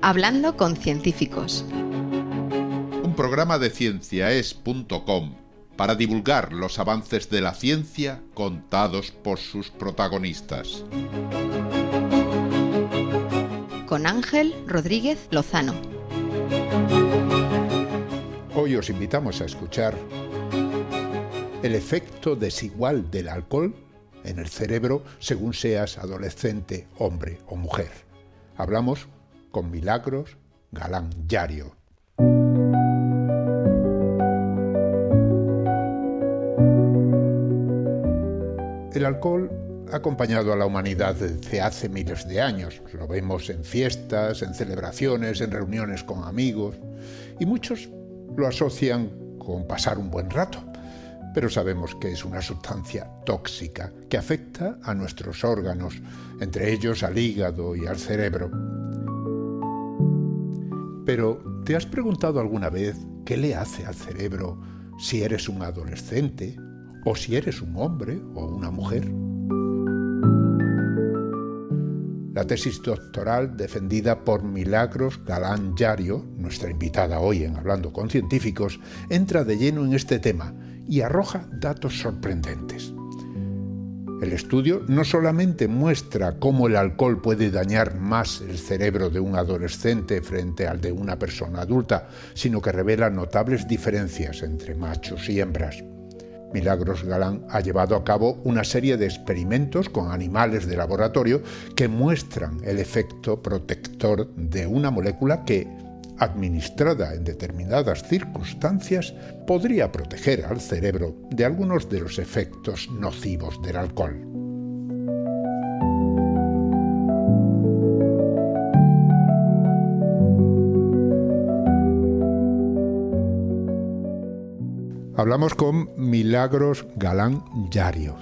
Hablando con científicos. Un programa de cienciaes.com para divulgar los avances de la ciencia contados por sus protagonistas. Con Ángel Rodríguez Lozano. Hoy os invitamos a escuchar el efecto desigual del alcohol en el cerebro según seas adolescente, hombre o mujer. Hablamos con Milagros Galán Llario. El alcohol ha acompañado a la humanidad desde hace miles de años. Lo vemos en fiestas, en celebraciones, en reuniones con amigos, y muchos lo asocian con pasar un buen rato. Pero sabemos que es una sustancia tóxica que afecta a nuestros órganos, entre ellos al hígado y al cerebro. Pero, ¿te has preguntado alguna vez qué le hace al cerebro si eres un adolescente o si eres un hombre o una mujer? La tesis doctoral defendida por Milagros Galán Llario, nuestra invitada hoy en Hablando con Científicos, entra de lleno en este tema y arroja datos sorprendentes. El estudio no solamente muestra cómo el alcohol puede dañar más el cerebro de un adolescente frente al de una persona adulta, sino que revela notables diferencias entre machos y hembras. Milagros Galán ha llevado a cabo una serie de experimentos con animales de laboratorio que muestran el efecto protector de una molécula que, administrada en determinadas circunstancias, podría proteger al cerebro de algunos de los efectos nocivos del alcohol. Hablamos con Milagros Galán Llario.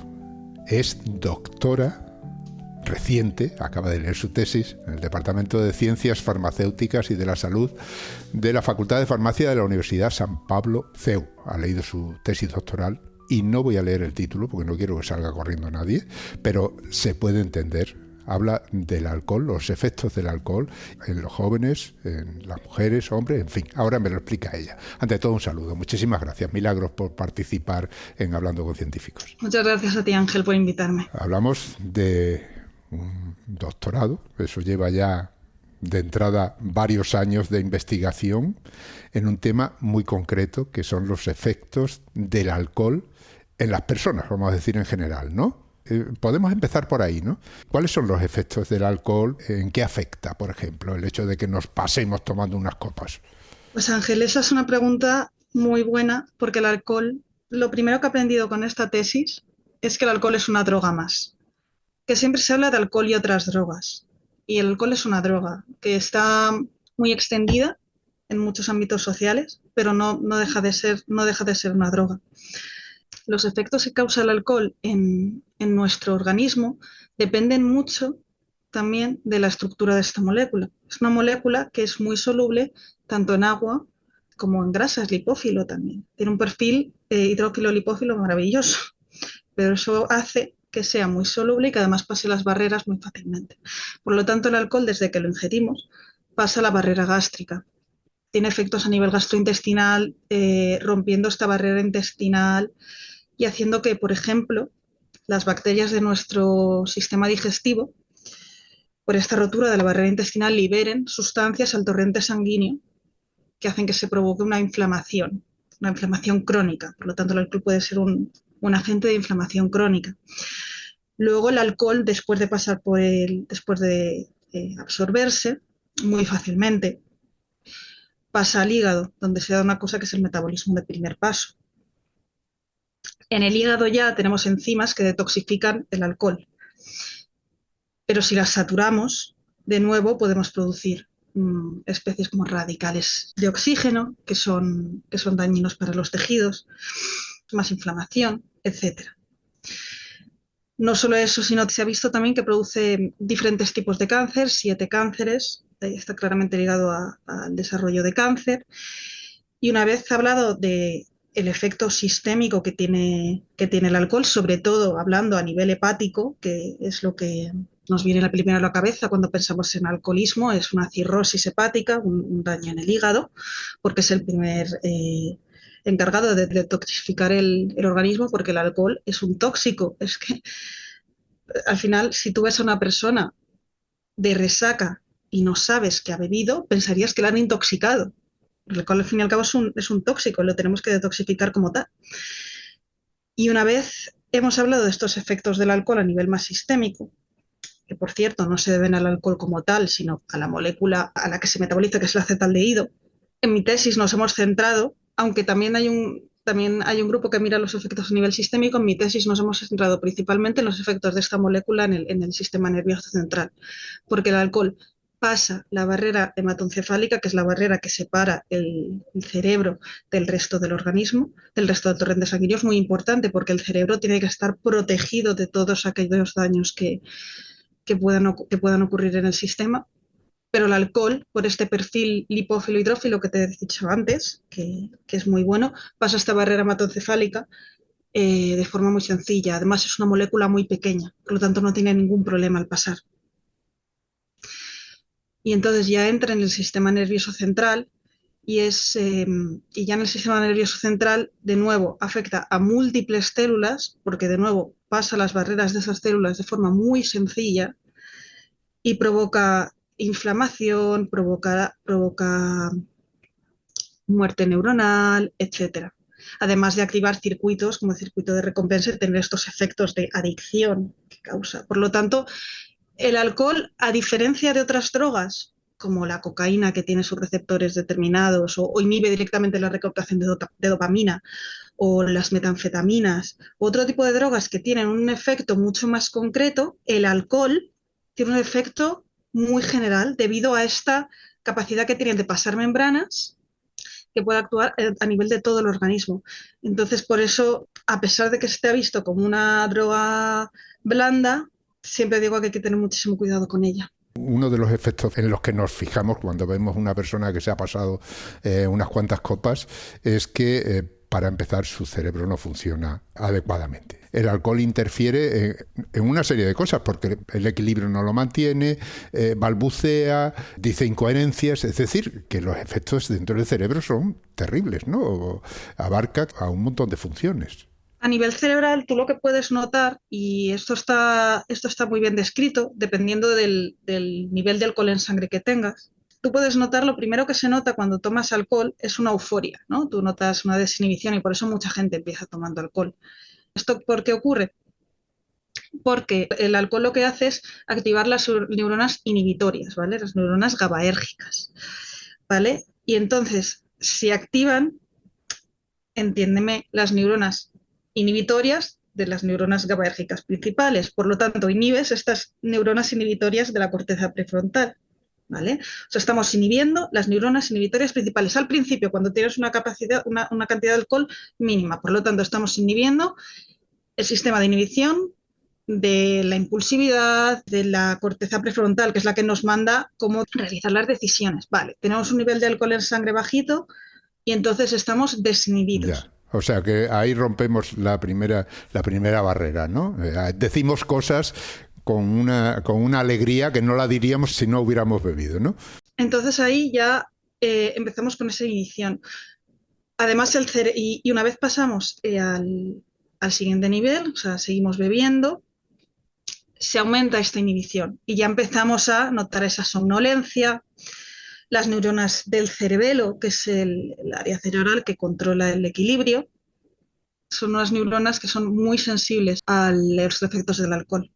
Es doctora reciente, acaba de leer su tesis en el Departamento de Ciencias Farmacéuticas y de la Salud de la Facultad de Farmacia de la Universidad San Pablo CEU. Ha leído su tesis doctoral y no voy a leer el título porque no quiero que salga corriendo nadie, pero se puede entender. Habla del alcohol, los efectos del alcohol en los jóvenes, en las mujeres, hombres, en fin. Ahora me lo explica ella. Ante todo, un saludo. Muchísimas gracias, Milagros, por participar en Hablando con Científicos. Muchas gracias a ti, Ángel, por invitarme. Hablamos de un doctorado, eso lleva ya de entrada varios años de investigación en un tema muy concreto, que son los efectos del alcohol en las personas, vamos a decir en general, ¿no? Podemos empezar por ahí, ¿no? ¿Cuáles son los efectos del alcohol? ¿En qué afecta, por ejemplo, el hecho de que nos pasemos tomando unas copas? Pues Ángel, esa es una pregunta muy buena, porque el alcohol, lo primero que he aprendido con esta tesis es que el alcohol es una droga más. Que siempre se habla de alcohol y otras drogas. Y el alcohol es una droga que está muy extendida en muchos ámbitos sociales, pero no deja de ser una droga. Los efectos que causa el alcohol en nuestro organismo dependen mucho también de la estructura de esta molécula. Es una molécula que es muy soluble tanto en agua como en grasa, es lipófilo también. Tiene un perfil hidrófilo-lipófilo maravilloso, pero eso hace que sea muy soluble y que además pase las barreras muy fácilmente. Por lo tanto, el alcohol, desde que lo ingerimos, pasa la barrera gástrica. Tiene efectos a nivel gastrointestinal, rompiendo esta barrera intestinal y haciendo que, por ejemplo, las bacterias de nuestro sistema digestivo, por esta rotura de la barrera intestinal, liberen sustancias al torrente sanguíneo que hacen que se provoque una inflamación crónica. Por lo tanto, el alcohol puede ser un agente de inflamación crónica. Luego, el alcohol, después de absorberse muy fácilmente, pasa al hígado, donde se da una cosa que es el metabolismo de primer paso. En el hígado ya tenemos enzimas que detoxifican el alcohol, pero si las saturamos, de nuevo podemos producir especies como radicales de oxígeno, que son dañinos para los tejidos, más inflamación, etc. No solo eso, sino que se ha visto también que produce diferentes tipos de cáncer, 7 cánceres, está claramente ligado al desarrollo de cáncer. Y una vez hablado de el efecto sistémico que tiene el alcohol, sobre todo hablando a nivel hepático, que es lo que nos viene la primera a la cabeza cuando pensamos en alcoholismo, es una cirrosis hepática, un daño en el hígado, porque es el primer encargado de detoxificar el organismo, porque el alcohol es un tóxico. Es que al final, si tú ves a una persona de resaca y no sabes que ha bebido, pensarías que la han intoxicado. El alcohol, al fin y al cabo, es un tóxico, lo tenemos que detoxificar como tal. Y una vez hemos hablado de estos efectos del alcohol a nivel más sistémico, que por cierto no se deben al alcohol como tal, sino a la molécula a la que se metaboliza, que es el acetaldehído, en mi tesis nos hemos centrado, aunque también hay un grupo que mira los efectos a nivel sistémico, en mi tesis nos hemos centrado principalmente en los efectos de esta molécula en el sistema nervioso central, porque el alcohol pasa la barrera hematoencefálica, que es la barrera que separa el cerebro del resto del organismo, del resto del torrente sanguíneo. Es muy importante porque el cerebro tiene que estar protegido de todos aquellos daños que puedan ocurrir en el sistema. Pero el alcohol, por este perfil lipófilo-hidrófilo que te he dicho antes, que es muy bueno, pasa esta barrera hematoencefálica de forma muy sencilla. Además, es una molécula muy pequeña, por lo tanto no tiene ningún problema al pasar. Y entonces ya entra en el sistema nervioso central y ya en el sistema nervioso central, de nuevo, afecta a múltiples células, porque de nuevo pasa las barreras de esas células de forma muy sencilla y provoca inflamación, provoca muerte neuronal, etc. Además de activar circuitos como el circuito de recompensa y tener estos efectos de adicción que causa. Por lo tanto, el alcohol, a diferencia de otras drogas, como la cocaína, que tiene sus receptores determinados o inhibe directamente la recaptación de dopamina, o las metanfetaminas, u otro tipo de drogas que tienen un efecto mucho más concreto, el alcohol tiene un efecto muy general debido a esta capacidad que tienen de pasar membranas, que puede actuar a nivel de todo el organismo. Entonces, por eso, a pesar de que se ha visto como una droga blanda, siempre digo que hay que tener muchísimo cuidado con ella. Uno de los efectos en los que nos fijamos cuando vemos una persona que se ha pasado unas cuantas copas es que, para empezar, su cerebro no funciona adecuadamente. El alcohol interfiere en una serie de cosas, porque el equilibrio no lo mantiene, balbucea, dice incoherencias, es decir, que los efectos dentro del cerebro son terribles, ¿no? Abarca a un montón de funciones. A nivel cerebral, tú lo que puedes notar, y esto está muy bien descrito, dependiendo del nivel de alcohol en sangre que tengas, tú puedes notar, lo primero que se nota cuando tomas alcohol es una euforia, ¿no? Tú notas una desinhibición y por eso mucha gente empieza tomando alcohol. ¿Esto por qué ocurre? Porque el alcohol lo que hace es activar las neuronas inhibitorias, ¿vale? Las neuronas GABAérgicas, ¿vale? Y entonces, si activan, entiéndeme, las neuronas inhibitorias de las neuronas GABAérgicas principales. Por lo tanto, inhibes estas neuronas inhibitorias de la corteza prefrontal, ¿vale? O sea, estamos inhibiendo las neuronas inhibitorias principales al principio, cuando tienes una cantidad de alcohol mínima. Por lo tanto, estamos inhibiendo el sistema de inhibición de la impulsividad, de la corteza prefrontal, que es la que nos manda cómo realizar las decisiones. Vale, tenemos un nivel de alcohol en sangre bajito y entonces estamos desinhibidos. Ya. O sea que ahí rompemos la primera barrera, ¿no? Decimos cosas con una alegría que no la diríamos si no hubiéramos bebido, ¿no? Entonces ahí ya empezamos con esa inhibición. Además, y una vez pasamos al siguiente nivel, o sea, seguimos bebiendo, se aumenta esta inhibición y ya empezamos a notar esa somnolencia. Las neuronas del cerebelo, que es el área cerebral que controla el equilibrio, son unas neuronas que son muy sensibles a los efectos del alcohol.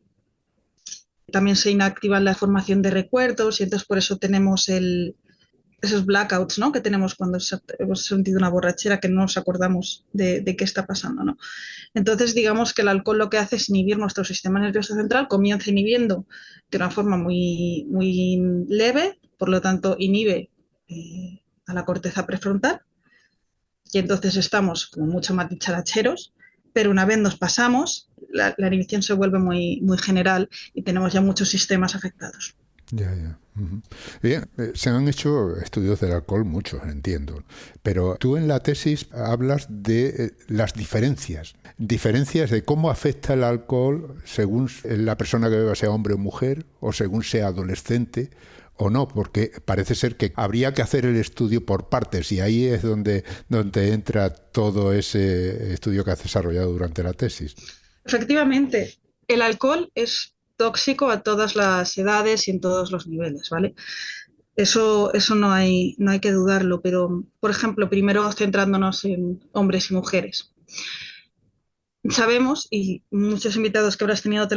También se inactiva la formación de recuerdos y entonces por eso tenemos esos blackouts, ¿no? Que tenemos cuando hemos sentido una borrachera que no nos acordamos de qué está pasando, ¿no? Entonces, digamos que el alcohol lo que hace es inhibir nuestro sistema nervioso central, comienza inhibiendo de una forma muy, muy leve, por lo tanto inhibe a la corteza prefrontal y entonces estamos como mucho más dicharacheros, pero una vez nos pasamos, la inhibición se vuelve muy, muy general y tenemos ya muchos sistemas afectados. Ya. Ujú. Bien, se han hecho estudios del alcohol, muchos, entiendo, pero tú en la tesis hablas de las diferencias de cómo afecta el alcohol según la persona que beba sea hombre o mujer, o según sea adolescente o no, porque parece ser que habría que hacer el estudio por partes y ahí es donde entra todo ese estudio que has desarrollado durante la tesis. Efectivamente, el alcohol es tóxico a todas las edades y en todos los niveles, ¿vale? Eso no hay que dudarlo, pero, por ejemplo, primero centrándonos en hombres y mujeres. Sabemos, y muchos invitados que habrás tenido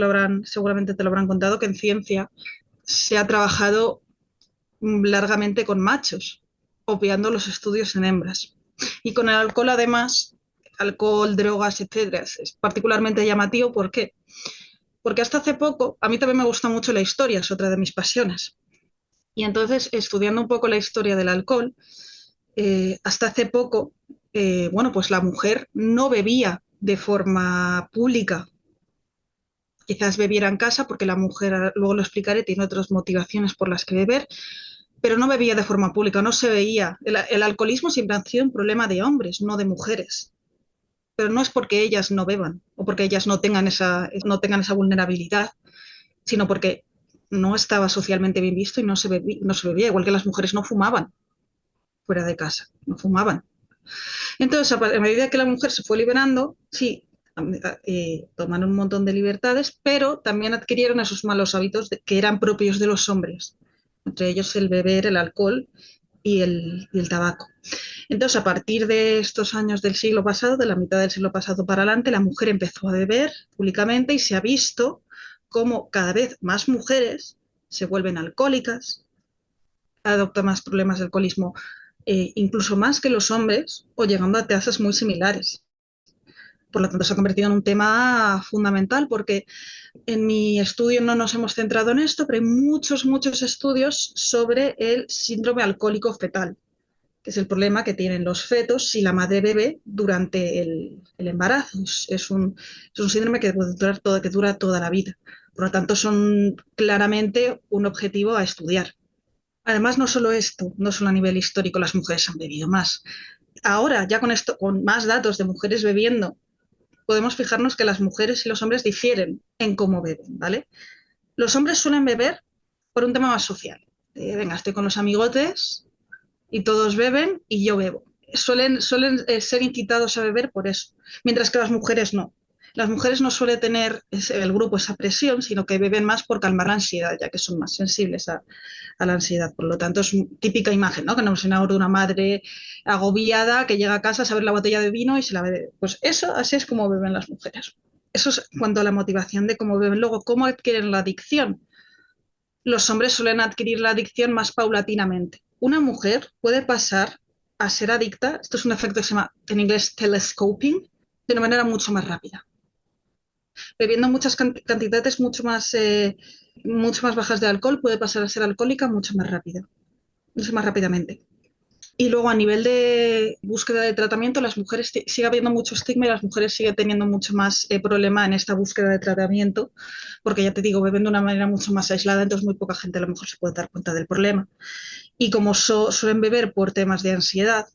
seguramente te lo habrán contado, que en ciencia se ha trabajado largamente con machos, obviando los estudios en hembras. Y con el alcohol, además, alcohol, drogas, etcétera, es particularmente llamativo. ¿Por qué? Porque hasta hace poco, a mí también me gusta mucho la historia, es otra de mis pasiones. Y entonces, estudiando un poco la historia del alcohol, hasta hace poco, bueno, pues la mujer no bebía de forma pública. Quizás bebiera en casa porque la mujer, luego lo explicaré, tiene otras motivaciones por las que beber, pero no bebía de forma pública, no se veía. El alcoholismo siempre ha sido un problema de hombres, no de mujeres. Pero no es porque ellas no beban o porque ellas no tengan esa vulnerabilidad, sino porque no estaba socialmente bien visto y no se bebía, igual que las mujeres no fumaban fuera de casa, no fumaban. Entonces, a medida que la mujer se fue liberando, sí, tomaron un montón de libertades, pero también adquirieron esos malos hábitos que eran propios de los hombres, entre ellos el beber, el alcohol y el tabaco. Entonces, a partir de estos años del siglo pasado, de la mitad del siglo pasado para adelante, la mujer empezó a beber públicamente y se ha visto cómo cada vez más mujeres se vuelven alcohólicas, adoptan más problemas de alcoholismo, incluso más que los hombres, o llegando a tasas muy similares. Por lo tanto, se ha convertido en un tema fundamental porque en mi estudio no nos hemos centrado en esto, pero hay muchos, muchos estudios sobre el síndrome alcohólico fetal, que es el problema que tienen los fetos si la madre bebe durante el embarazo. Es un síndrome que dura toda la vida. Por lo tanto, son claramente un objetivo a estudiar. Además, no solo esto, no solo a nivel histórico las mujeres han bebido más. Ahora, ya con esto, con más datos de mujeres bebiendo, podemos fijarnos que las mujeres y los hombres difieren en cómo beben, ¿vale? Los hombres suelen beber por un tema más social. Venga, estoy con los amigotes y todos beben y yo bebo. Suelen ser incitados a beber por eso, mientras que las mujeres no. Las mujeres no suelen tener el grupo esa presión, sino que beben más por calmar la ansiedad, ya que son más sensibles a la ansiedad. Por lo tanto, es típica imagen, ¿no? Que nos enamora de una madre agobiada que llega a casa a saber la botella de vino y se la bebe. Pues eso, así es como beben las mujeres. Eso es cuanto a la motivación de cómo beben. Luego, ¿cómo adquieren la adicción? Los hombres suelen adquirir la adicción más paulatinamente. Una mujer puede pasar a ser adicta, esto es un efecto que se llama en inglés telescoping, de una manera mucho más rápida. Bebiendo muchas cantidades mucho más bajas de alcohol, puede pasar a ser alcohólica mucho más rápidamente. Y luego, a nivel de búsqueda de tratamiento, las mujeres sigue habiendo mucho estigma y las mujeres siguen teniendo mucho más problema en esta búsqueda de tratamiento, porque ya te digo, beben de una manera mucho más aislada, entonces muy poca gente a lo mejor se puede dar cuenta del problema. Y como suelen beber por temas de ansiedad,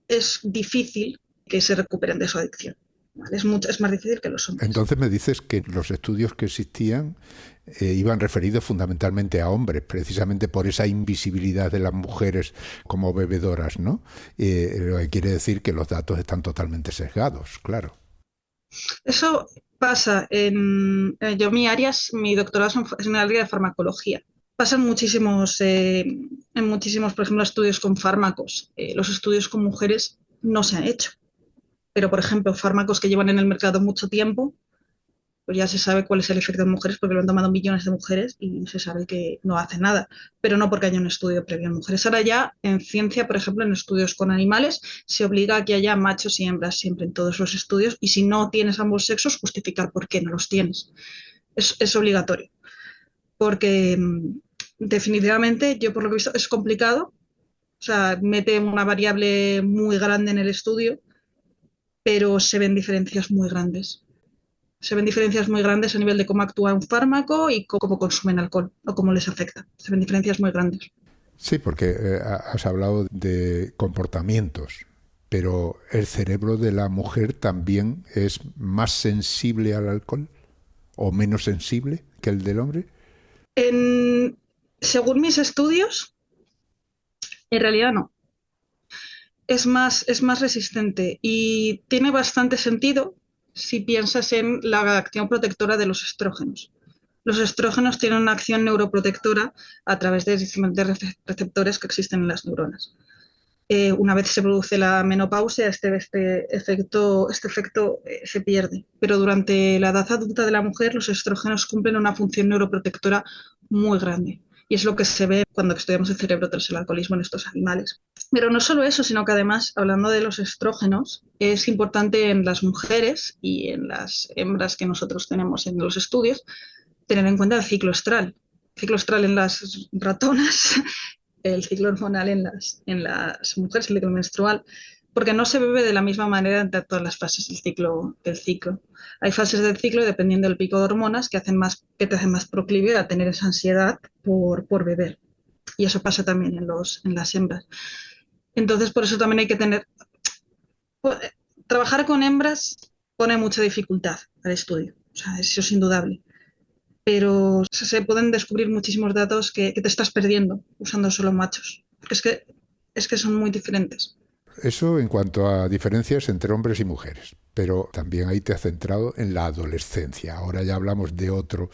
es difícil que se recuperen de su adicción. ¿Vale? Es más difícil que los hombres. Entonces me dices que los estudios que existían iban referidos fundamentalmente a hombres, precisamente por esa invisibilidad de las mujeres como bebedoras, ¿no? Lo que quiere decir que los datos están totalmente sesgados, claro. Eso pasa mi doctorado es en el área de farmacología. Pasan en muchísimos, por ejemplo, estudios con fármacos. Los estudios con mujeres no se han hecho. Pero, por ejemplo, fármacos que llevan en el mercado mucho tiempo, pues ya se sabe cuál es el efecto en mujeres porque lo han tomado millones de mujeres y se sabe que no hace nada, pero no porque haya un estudio previo en mujeres. Ahora ya en ciencia, por ejemplo, en estudios con animales, se obliga a que haya machos y hembras siempre en todos los estudios y si no tienes ambos sexos, justificar por qué no los tienes. Es obligatorio, porque definitivamente yo por lo que he visto es complicado, o sea, mete una variable muy grande en el estudio, pero se ven diferencias muy grandes. Se ven diferencias muy grandes a nivel de cómo actúa un fármaco y cómo consumen alcohol o cómo les afecta. Se ven diferencias muy grandes. Sí, porque has hablado de comportamientos, pero ¿el cerebro de la mujer también es más sensible al alcohol o menos sensible que el del hombre? Según mis estudios, en realidad no. Es más resistente y tiene bastante sentido si piensas en la acción protectora de los estrógenos. Los estrógenos tienen una acción neuroprotectora a través de diferentes receptores que existen en las neuronas. Una vez se produce la menopausia, este efecto se pierde. Pero durante la edad adulta de la mujer, los estrógenos cumplen una función neuroprotectora muy grande. Y es lo que se ve cuando estudiamos el cerebro tras el alcoholismo en estos animales. Pero no solo eso, sino que además, hablando de los estrógenos, es importante en las mujeres y en las hembras que nosotros tenemos en los estudios, tener en cuenta el ciclo estral. El ciclo estral en las ratonas, el ciclo hormonal en las mujeres, el ciclo menstrual, porque no se bebe de la misma manera en todas las fases del ciclo. Hay fases del ciclo, dependiendo del pico de hormonas, que te hacen más proclive a tener esa ansiedad por beber. Y eso pasa también en las hembras. Entonces, por eso también hay que trabajar con hembras pone mucha dificultad al estudio. O sea, eso es indudable. Pero se pueden descubrir muchísimos datos que te estás perdiendo usando solo machos. Porque es que son muy diferentes. Eso en cuanto a diferencias entre hombres y mujeres, pero también ahí te has centrado en la adolescencia. Ahora ya hablamos de otro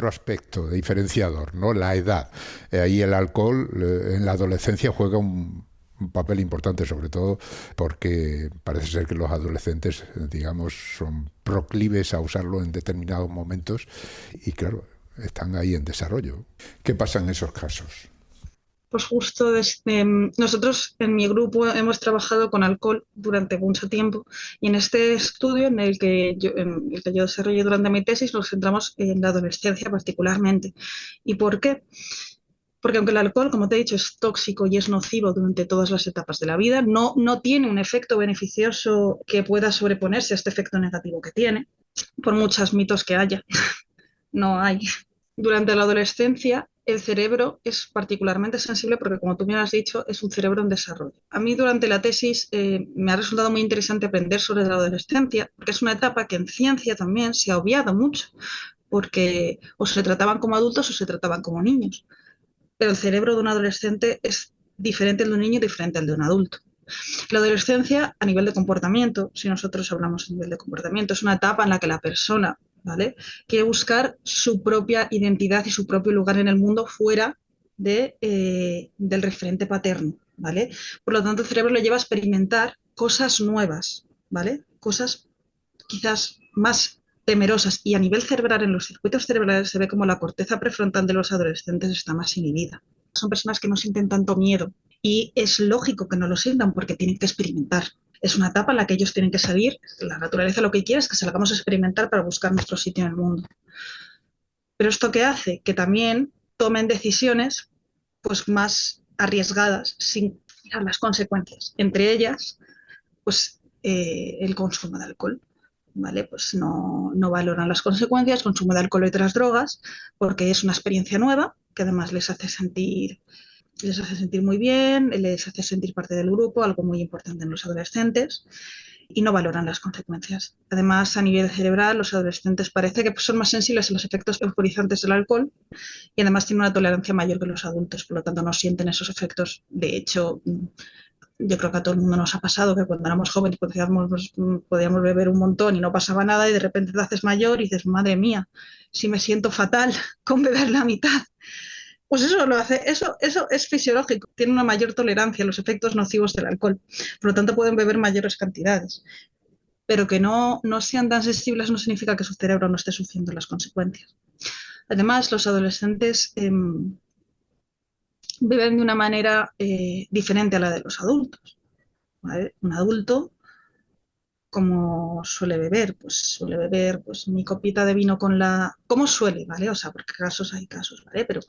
aspecto diferenciador, ¿no? La edad. Ahí el alcohol en la adolescencia juega un papel importante, sobre todo porque parece ser que los adolescentes, digamos, son proclives a usarlo en determinados momentos y, claro, están ahí en desarrollo. ¿Qué pasa en esos casos? Pues justo nosotros en mi grupo hemos trabajado con alcohol durante mucho tiempo y en este estudio en el que yo desarrollé durante mi tesis nos centramos en la adolescencia particularmente. ¿Y por qué? Porque aunque el alcohol, como te he dicho, es tóxico y es nocivo durante todas las etapas de la vida, no tiene un efecto beneficioso que pueda sobreponerse a este efecto negativo que tiene, por muchos mitos que haya. No hay. Durante la adolescencia, el cerebro es particularmente sensible porque, como tú me has dicho, es un cerebro en desarrollo. A mí durante la tesis me ha resultado muy interesante aprender sobre la adolescencia, porque es una etapa que en ciencia también se ha obviado mucho, porque o se trataban como adultos o se trataban como niños. Pero el cerebro de un adolescente es diferente al de un niño y diferente al de un adulto. La adolescencia, a nivel de comportamiento, si nosotros hablamos a nivel de comportamiento, es una etapa en la que la persona, ¿vale?, quiere buscar su propia identidad y su propio lugar en el mundo fuera del referente paterno, ¿vale? Por lo tanto, el cerebro le lleva a experimentar cosas nuevas, ¿vale? Cosas quizás más temerosas. Y a nivel cerebral, en los circuitos cerebrales, se ve como la corteza prefrontal de los adolescentes está más inhibida. Son personas que no sienten tanto miedo. Y es lógico que no lo sientan porque tienen que experimentar. Es una etapa en la que ellos tienen que salir. La naturaleza lo que quiere es que salgamos a experimentar para buscar nuestro sitio en el mundo. Pero ¿esto qué hace? Que también tomen decisiones pues, más arriesgadas sin mirar las consecuencias. Entre ellas, pues, el consumo de alcohol. ¿Vale? Pues no valoran las consecuencias, consumo de alcohol y otras drogas, porque es una experiencia nueva que además les hace sentir muy bien, les hace sentir parte del grupo, algo muy importante en los adolescentes, y no valoran las consecuencias. Además, a nivel cerebral, los adolescentes parece que son más sensibles a los efectos euforizantes del alcohol y además tienen una tolerancia mayor que los adultos, por lo tanto no sienten esos efectos. De hecho, yo creo que a todo el mundo nos ha pasado que cuando éramos jóvenes podíamos beber un montón y no pasaba nada y de repente te haces mayor y dices, madre mía, si me siento fatal con beber la mitad. Pues eso es fisiológico, tiene una mayor tolerancia a los efectos nocivos del alcohol, por lo tanto pueden beber mayores cantidades, pero que no sean tan sensibles no significa que su cerebro no esté sufriendo las consecuencias. Además, los adolescentes viven de una manera diferente a la de los adultos, ¿vale? Un adulto, como suele beber, pues mi copita de vino con la... ¿Cómo suele, vale? O sea, porque hay casos, ¿vale? Pero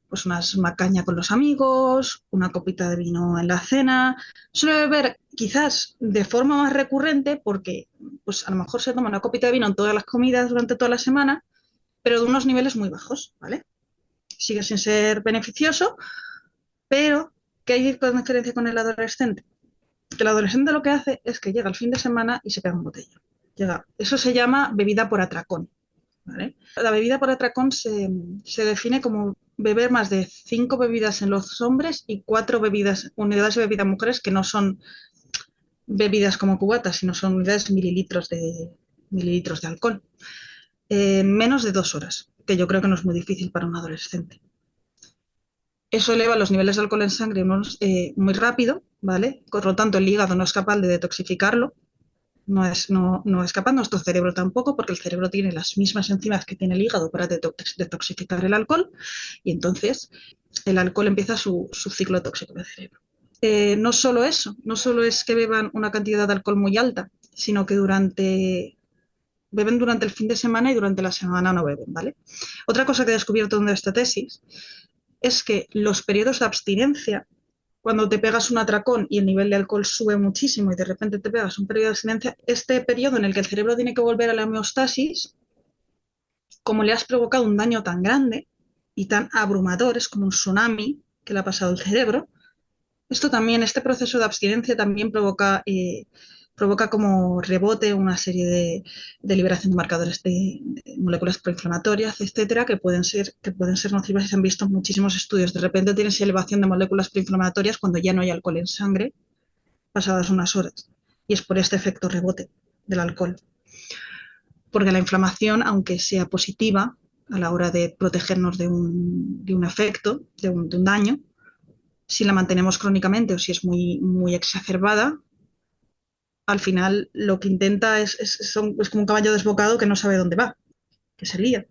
pues una caña con los amigos, una copita de vino en la cena. Suele beber quizás de forma más recurrente porque pues a lo mejor se toma una copita de vino en todas las comidas durante toda la semana, pero de unos niveles muy bajos, ¿vale? Sigue sin ser beneficioso, pero ¿qué hay con diferencia con el adolescente? Que el adolescente lo que hace es que llega el fin de semana y se pega un botellón. Eso se llama bebida por atracón, ¿vale? La bebida por atracón se define como beber más de 5 bebidas en los hombres y 4 unidades de bebida en mujeres, que no son bebidas como cubatas, sino son unidades de mililitros de alcohol. Menos de 2 horas, que yo creo que no es muy difícil para un adolescente. Eso eleva los niveles de alcohol en sangre muy rápido, ¿vale? Por lo tanto, el hígado no es capaz de detoxificarlo, no es capaz, nuestro cerebro tampoco, porque el cerebro tiene las mismas enzimas que tiene el hígado para detoxificar el alcohol, y entonces el alcohol empieza su ciclo tóxico del cerebro. No solo eso, no solo es que beban una cantidad de alcohol muy alta, sino que beben durante el fin de semana y durante la semana no beben, ¿vale? Otra cosa que he descubierto en esta tesis es que los periodos de abstinencia, cuando te pegas un atracón y el nivel de alcohol sube muchísimo y de repente te pegas un periodo de abstinencia, este periodo en el que el cerebro tiene que volver a la homeostasis, como le has provocado un daño tan grande y tan abrumador, es como un tsunami que le ha pasado al cerebro, este proceso de abstinencia también provoca como rebote una serie de liberación de marcadores de moléculas proinflamatorias, etcétera, que pueden ser nocivas y se han visto en muchísimos estudios. De repente tienes elevación de moléculas proinflamatorias cuando ya no hay alcohol en sangre, pasadas unas horas. Y es por este efecto rebote del alcohol. Porque la inflamación, aunque sea positiva a la hora de protegernos de un efecto, de un daño, si la mantenemos crónicamente o si es muy, muy exacerbada, al final lo que intenta es como un caballo desbocado que no sabe dónde va, que se lía.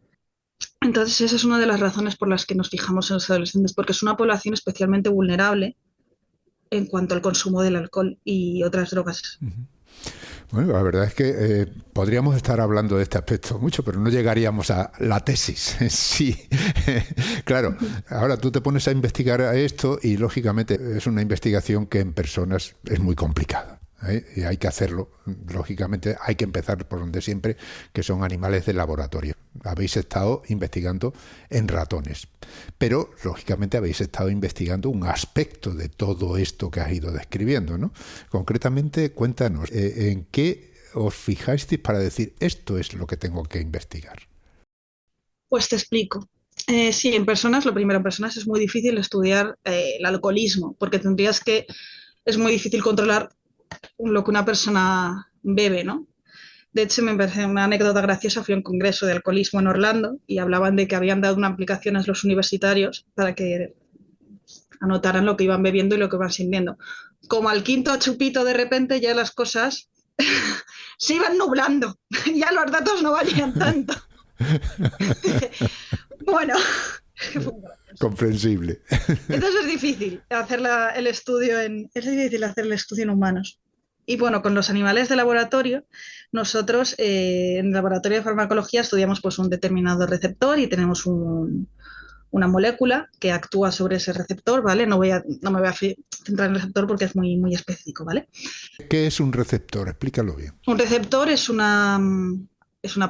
Entonces esa es una de las razones por las que nos fijamos en los adolescentes, porque es una población especialmente vulnerable en cuanto al consumo del alcohol y otras drogas. Bueno, la verdad es que podríamos estar hablando de este aspecto mucho, pero no llegaríamos a la tesis en sí. Claro, ahora tú te pones a investigar esto y lógicamente es una investigación que en personas es muy complicada. Y hay que hacerlo, lógicamente hay que empezar por donde siempre, que son animales de laboratorio. Habéis estado investigando en ratones, pero lógicamente habéis estado investigando un aspecto de todo esto que has ido describiendo, ¿no? Concretamente, cuéntanos, ¿en qué os fijasteis para decir esto es lo que tengo que investigar? Pues te explico. Sí, lo primero en personas es muy difícil estudiar el alcoholismo, porque es muy difícil controlar lo que una persona bebe, ¿no? De hecho, me parece una anécdota graciosa. Fui a un congreso de alcoholismo en Orlando y hablaban de que habían dado una aplicación a los universitarios para que anotaran lo que iban bebiendo y lo que iban sintiendo. Como al quinto chupito, de repente ya las cosas se iban nublando, ya los datos no valían tanto. Bueno, comprensible. Entonces es difícil hacer el estudio en humanos. Y bueno, con los animales de laboratorio, nosotros en el laboratorio de farmacología estudiamos pues un determinado receptor y tenemos una molécula que actúa sobre ese receptor, ¿vale? No me voy a centrar en el receptor porque es muy, muy específico, ¿vale? ¿Qué es un receptor? Explícalo bien. Un receptor es una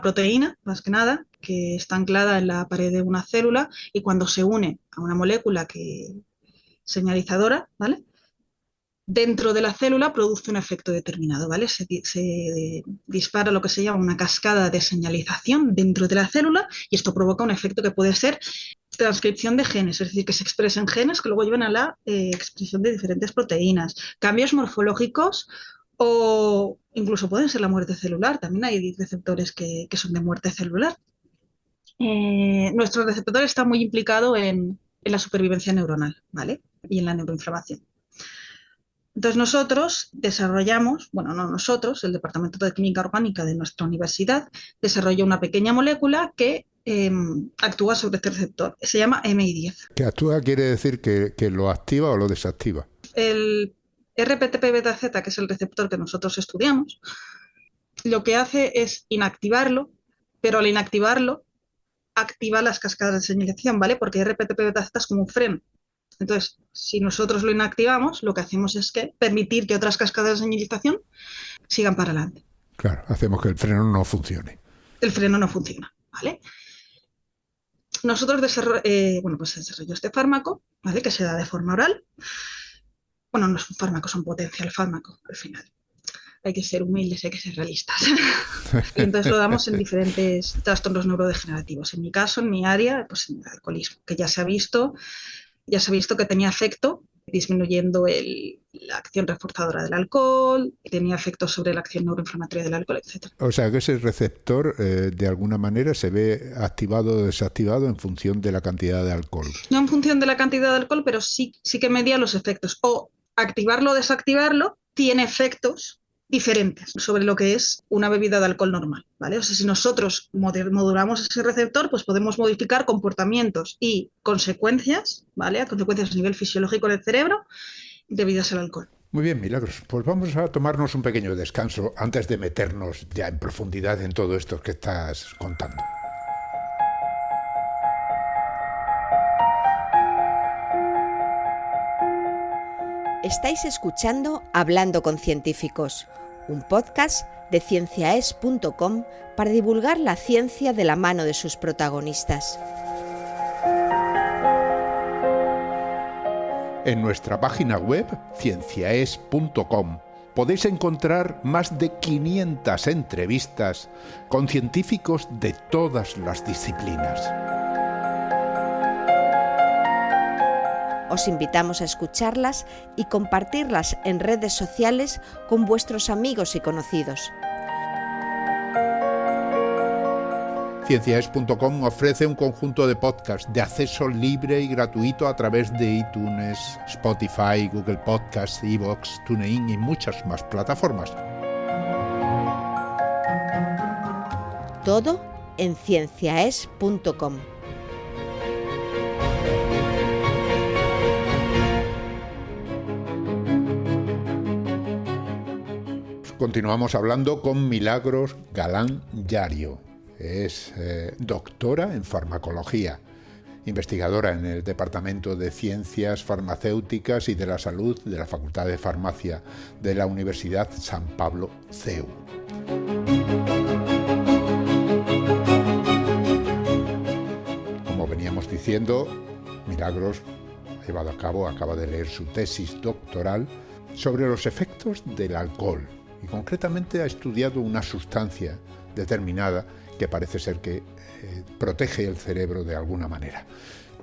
proteína, más que nada, que está anclada en la pared de una célula y cuando se une a una molécula señalizadora, ¿vale? Dentro de la célula produce un efecto determinado, ¿vale? Se dispara lo que se llama una cascada de señalización dentro de la célula y esto provoca un efecto que puede ser transcripción de genes, es decir, que se expresen genes que luego llevan a la expresión de diferentes proteínas, cambios morfológicos o incluso pueden ser la muerte celular. También hay receptores que son de muerte celular. Nuestro receptor está muy implicado en la supervivencia neuronal, ¿vale? Y en la neuroinflamación. Entonces nosotros desarrollamos, bueno, no nosotros, el Departamento de Química Orgánica de nuestra universidad desarrolló una pequeña molécula que actúa sobre este receptor. Se llama MI10. ¿Que actúa quiere decir que lo activa o lo desactiva? El RPTP beta-Z, que es el receptor que nosotros estudiamos, lo que hace es inactivarlo, pero al inactivarlo activa las cascadas de señalización, ¿vale? Porque RPTP-BetaZ es como un freno. Entonces, si nosotros lo inactivamos, lo que hacemos es que permitir que otras cascadas de señalización sigan para adelante. Claro, hacemos que el freno no funcione. El freno no funciona, ¿vale? Nosotros desarrolló este fármaco, ¿vale? Que se da de forma oral. Bueno, no es un fármaco, es un potencial fármaco, al final. Hay que ser humildes, hay que ser realistas. Y entonces lo damos en diferentes trastornos neurodegenerativos. En mi caso, en mi área, pues en el alcoholismo, que ya se ha visto que tenía efecto disminuyendo la acción reforzadora del alcohol, tenía efectos sobre la acción neuroinflamatoria del alcohol, etc. O sea que ese receptor de alguna manera se ve activado o desactivado en función de la cantidad de alcohol. No en función de la cantidad de alcohol, pero sí que medía los efectos. O activarlo o desactivarlo tiene efectos diferentes sobre lo que es una bebida de alcohol normal, ¿vale? O sea, si nosotros modulamos ese receptor, pues podemos modificar comportamientos y consecuencias, ¿vale? Consecuencias a nivel fisiológico del cerebro debidas al alcohol. Muy bien, Milagros. Pues vamos a tomarnos un pequeño descanso antes de meternos ya en profundidad en todo esto que estás contando. Estáis escuchando Hablando con Científicos, un podcast de cienciaes.com para divulgar la ciencia de la mano de sus protagonistas. En nuestra página web, cienciaes.com, podéis encontrar más de 500 entrevistas con científicos de todas las disciplinas. Os invitamos a escucharlas y compartirlas en redes sociales con vuestros amigos y conocidos. Cienciaes.com ofrece un conjunto de podcasts de acceso libre y gratuito a través de iTunes, Spotify, Google Podcasts, iVoox, TuneIn y muchas más plataformas. Todo en cienciaes.com. Continuamos hablando con Milagros Galán Llario. Es doctora en farmacología, investigadora en el Departamento de Ciencias Farmacéuticas y de la Salud de la Facultad de Farmacia de la Universidad San Pablo CEU. Como veníamos diciendo, Milagros acaba de leer su tesis doctoral sobre los efectos del alcohol y concretamente ha estudiado una sustancia determinada que parece ser que protege el cerebro de alguna manera.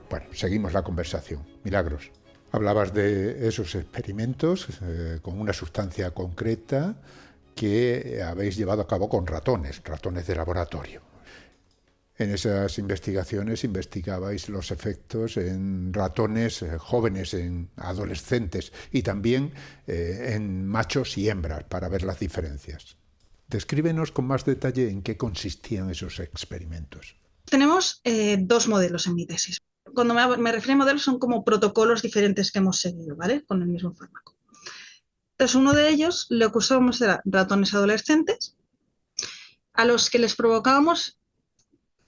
Bueno, seguimos la conversación. Milagros, hablabas de esos experimentos con una sustancia concreta que habéis llevado a cabo con ratones de laboratorio. En esas investigaciones investigabais los efectos en ratones jóvenes, en adolescentes y también en machos y hembras para ver las diferencias. Descríbenos con más detalle en qué consistían esos experimentos. Tenemos dos modelos en mi tesis. Cuando me refiero a modelos son como protocolos diferentes que hemos seguido, ¿vale? Con el mismo fármaco. Entonces, uno de ellos lo que usábamos era ratones adolescentes a los que les provocábamos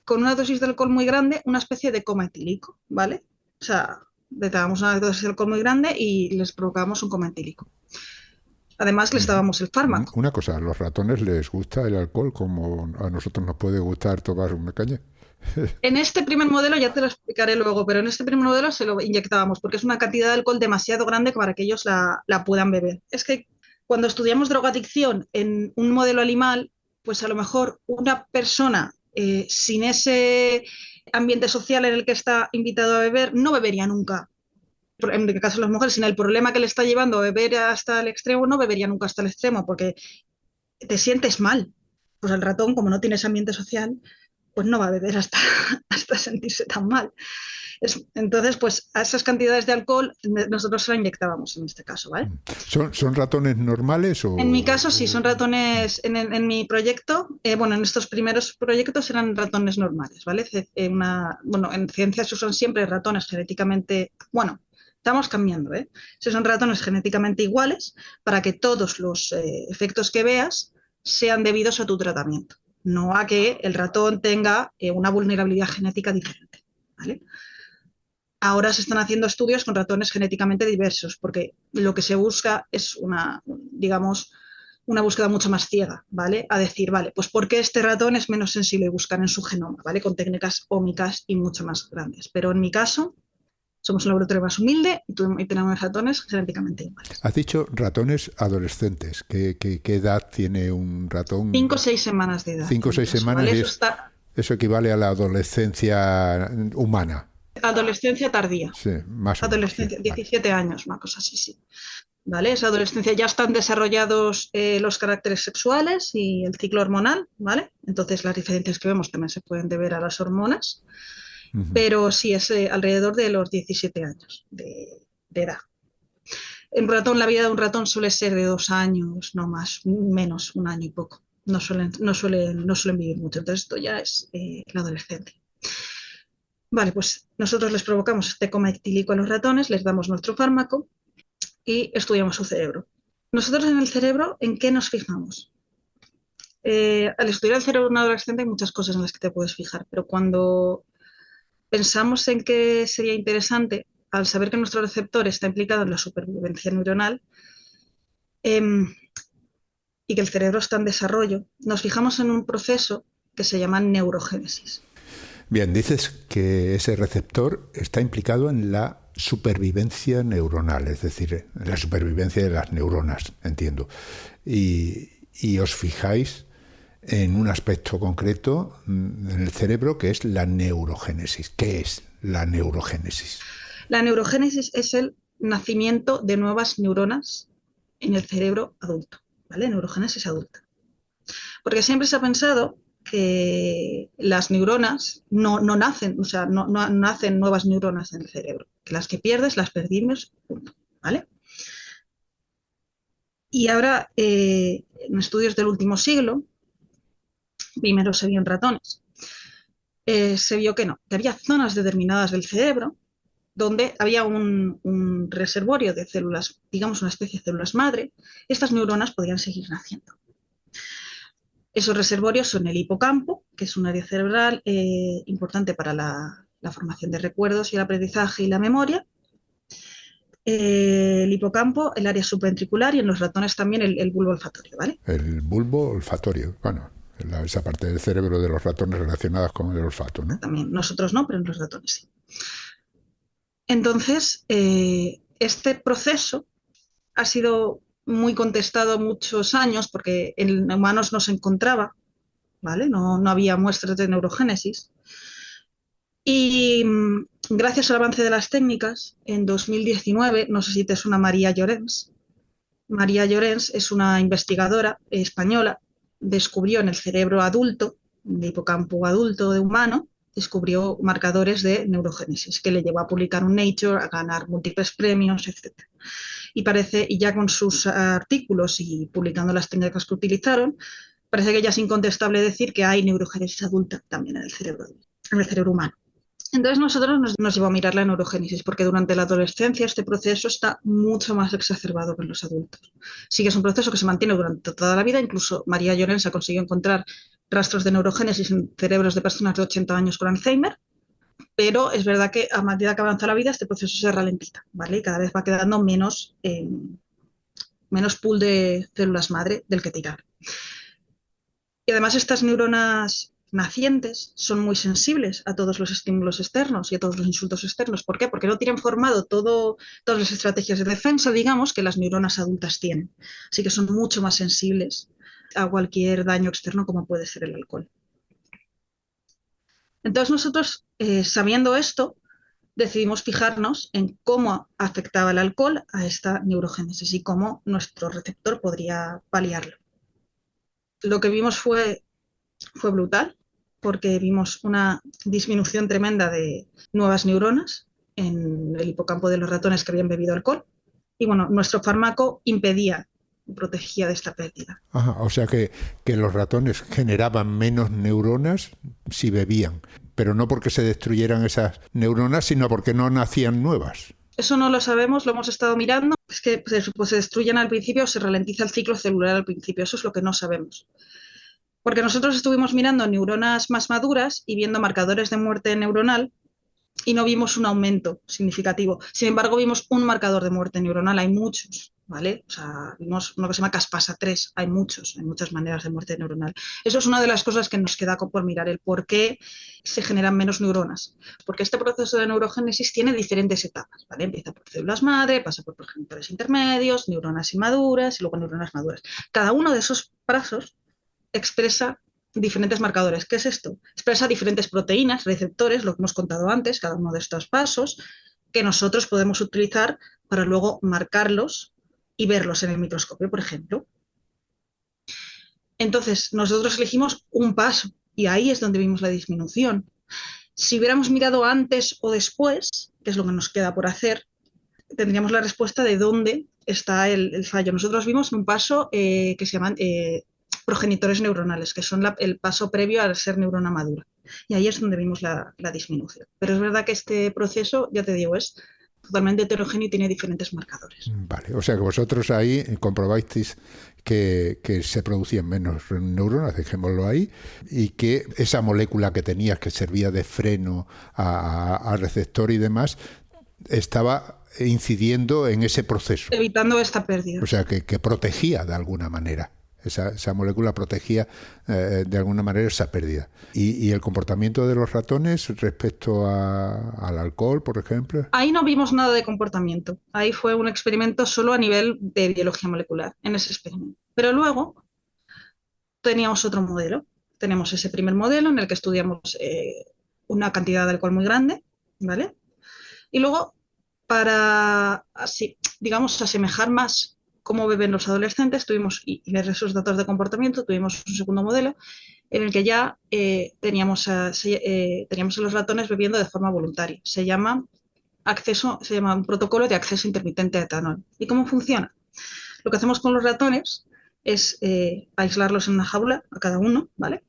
con una dosis de alcohol muy grande una especie de coma etílico, ¿vale? O sea, les dábamos una dosis de alcohol muy grande y les provocábamos un coma etílico. Además, les dábamos el fármaco. Una cosa, ¿a los ratones les gusta el alcohol como a nosotros nos puede gustar tomar una caña? En este primer modelo, ya te lo explicaré luego, pero en este primer modelo se lo inyectábamos porque es una cantidad de alcohol demasiado grande para que ellos la puedan beber. Es que cuando estudiamos drogadicción en un modelo animal, pues a lo mejor una persona sin ese ambiente social en el que está invitado a beber, no bebería nunca. En el caso de las mujeres, sin el problema que le está llevando a beber hasta el extremo, no bebería nunca hasta el extremo, porque te sientes mal. Pues el ratón, como no tiene ese ambiente social, pues no va a beber hasta sentirse tan mal. Entonces, pues a esas cantidades de alcohol nosotros se la inyectábamos en este caso, ¿vale? ¿Son ratones normales o...? En mi caso sí, son ratones, en mi proyecto, en estos primeros proyectos eran ratones normales, ¿vale? En ciencias se usan siempre ratones genéticamente, estamos cambiando, Si son ratones genéticamente iguales para que todos los efectos que veas sean debidos a tu tratamiento. no a que el ratón tenga una vulnerabilidad genética diferente, ¿vale? Ahora se están haciendo estudios con ratones genéticamente diversos, porque lo que se busca es una búsqueda mucho más ciega, ¿vale? A decir, vale, pues ¿por qué este ratón es menos sensible? Y buscar en su genoma, ¿vale? Con técnicas ómicas y mucho más grandes. Pero en mi caso, somos un laboratorio más humilde y tenemos ratones genéticamente iguales. Has dicho ratones adolescentes. ¿Qué edad tiene un ratón? 5 o 6 semanas de edad. 5 o 6 semanas, ¿vale? Eso equivale a la adolescencia humana. Adolescencia tardía. Sí, más o menos. Adolescencia, 17 años, una cosa así, sí. ¿Vale? Esa adolescencia ya están desarrollados los caracteres sexuales y el ciclo hormonal, ¿vale? Entonces las diferencias que vemos también se pueden deber a las hormonas, pero sí es alrededor de los 17 años de edad. En ratón, la vida de un ratón suele ser de 2 años, no más, menos, 1 año y poco. No suelen vivir mucho, entonces esto ya es la adolescencia. Vale, pues nosotros les provocamos este coma etílico a los ratones, les damos nuestro fármaco y estudiamos su cerebro. Nosotros en el cerebro, ¿en qué nos fijamos? Al estudiar el cerebro de un adolescente hay muchas cosas en las que te puedes fijar, pero cuando pensamos en qué sería interesante, al saber que nuestro receptor está implicado en la supervivencia neuronal y que el cerebro está en desarrollo, nos fijamos en un proceso que se llama neurogénesis. Bien, dices que ese receptor está implicado en la supervivencia neuronal, es decir, en la supervivencia de las neuronas, entiendo. Y os fijáis en un aspecto concreto en el cerebro que es la neurogénesis. ¿Qué es la neurogénesis? La neurogénesis es el nacimiento de nuevas neuronas en el cerebro adulto, ¿vale? Neurogénesis adulta. Porque siempre se ha pensado que las neuronas no nacen, o sea, no nacen nuevas neuronas en el cerebro, que las que pierdes las perdimos, punto, ¿vale? Y ahora, en estudios del último siglo, primero se vio en ratones, se vio que no, que había zonas determinadas del cerebro donde había un reservorio de células, digamos una especie de células madre, y estas neuronas podían seguir naciendo. Esos reservorios son el hipocampo, que es un área cerebral importante para la formación de recuerdos y el aprendizaje y la memoria. El hipocampo, el área subventricular y en los ratones también el bulbo olfatorio, ¿vale? El bulbo olfatorio, bueno, esa parte del cerebro de los ratones relacionadas con el olfato, ¿no? También, nosotros no, pero en los ratones sí. Entonces, este proceso ha sido muy contestado muchos años porque en humanos no se encontraba, ¿vale? No había muestras de neurogénesis. Y gracias al avance de las técnicas, en 2019, no sé si te suena María Llorens. María Llorens es una investigadora española, descubrió en el cerebro adulto, en el hipocampo adulto de humano, descubrió marcadores de neurogénesis, que le llevó a publicar un Nature, a ganar múltiples premios, etc. Y ya con sus artículos y publicando las técnicas que utilizaron, parece que ya es incontestable decir que hay neurogénesis adulta también en el cerebro humano. Entonces nosotros nos llevó a mirar la neurogénesis, porque durante la adolescencia este proceso está mucho más exacerbado que en los adultos. Sí que es un proceso que se mantiene durante toda la vida, incluso María Llorens ha conseguido encontrar rastros de neurogénesis en cerebros de personas de 80 años con Alzheimer, pero es verdad que a medida que avanza la vida este proceso se ralentiza, ¿vale? Y cada vez va quedando menos pool de células madre del que tirar. Y además estas neuronas nacientes son muy sensibles a todos los estímulos externos y a todos los insultos externos. ¿Por qué? Porque no tienen formado todas las estrategias de defensa, digamos, que las neuronas adultas tienen. Así que son mucho más sensibles a cualquier daño externo como puede ser el alcohol. Entonces nosotros, sabiendo esto, decidimos fijarnos en cómo afectaba el alcohol a esta neurogénesis y cómo nuestro receptor podría paliarlo. Lo que vimos fue brutal, porque vimos una disminución tremenda de nuevas neuronas en el hipocampo de los ratones que habían bebido alcohol. Y bueno, nuestro fármaco impedía y protegía de esta pérdida. Ajá, o sea que los ratones generaban menos neuronas si bebían, pero no porque se destruyeran esas neuronas, sino porque no nacían nuevas. Eso no lo sabemos, lo hemos estado mirando. Es que pues se destruyen al principio o se ralentiza el ciclo celular al principio, eso es lo que no sabemos. Porque nosotros estuvimos mirando neuronas más maduras y viendo marcadores de muerte neuronal y no vimos un aumento significativo. Sin embargo, vimos un marcador de muerte neuronal, hay muchos, ¿vale? O sea, vimos uno que se llama Caspasa-3, hay muchas maneras de muerte neuronal. Eso es una de las cosas que nos queda por mirar, el por qué se generan menos neuronas. Porque este proceso de neurogénesis tiene diferentes etapas, ¿vale? Empieza por células madre, pasa por progenitores intermedios, neuronas inmaduras y luego neuronas maduras. Cada uno de esos pasos expresa diferentes marcadores. ¿Qué es esto? Expresa diferentes proteínas, receptores, lo que hemos contado antes, cada uno de estos pasos, que nosotros podemos utilizar para luego marcarlos y verlos en el microscopio, por ejemplo. Entonces, nosotros elegimos un paso y ahí es donde vimos la disminución. Si hubiéramos mirado antes o después, que es lo que nos queda por hacer, tendríamos la respuesta de dónde está el fallo. Nosotros vimos un paso que se llaman progenitores neuronales, que son el paso previo a ser neurona madura. Y ahí es donde vimos la disminución. Pero es verdad que este proceso, ya te digo, es totalmente heterogéneo y tiene diferentes marcadores. Vale, o sea que vosotros ahí comprobasteis que se producían menos neuronas, dejémoslo ahí, y que esa molécula que tenías que servía de freno al receptor y demás, estaba incidiendo en ese proceso. Evitando esta pérdida. O sea que protegía de alguna manera. Esa molécula protegía de alguna manera esa pérdida. ¿Y el comportamiento de los ratones respecto al alcohol, por ejemplo? Ahí no vimos nada de comportamiento. Ahí fue un experimento solo a nivel de biología molecular, en ese experimento. Pero luego teníamos otro modelo. Tenemos ese primer modelo en el que estudiamos una cantidad de alcohol muy grande, ¿vale? Y luego, para así, digamos, asemejar más cómo beben los adolescentes, y ver esos datos de comportamiento, tuvimos un segundo modelo en el que ya teníamos a los ratones bebiendo de forma voluntaria. Se llama un protocolo de acceso intermitente a etanol. ¿Y cómo funciona? Lo que hacemos con los ratones es aislarlos en una jaula a cada uno, ¿vale?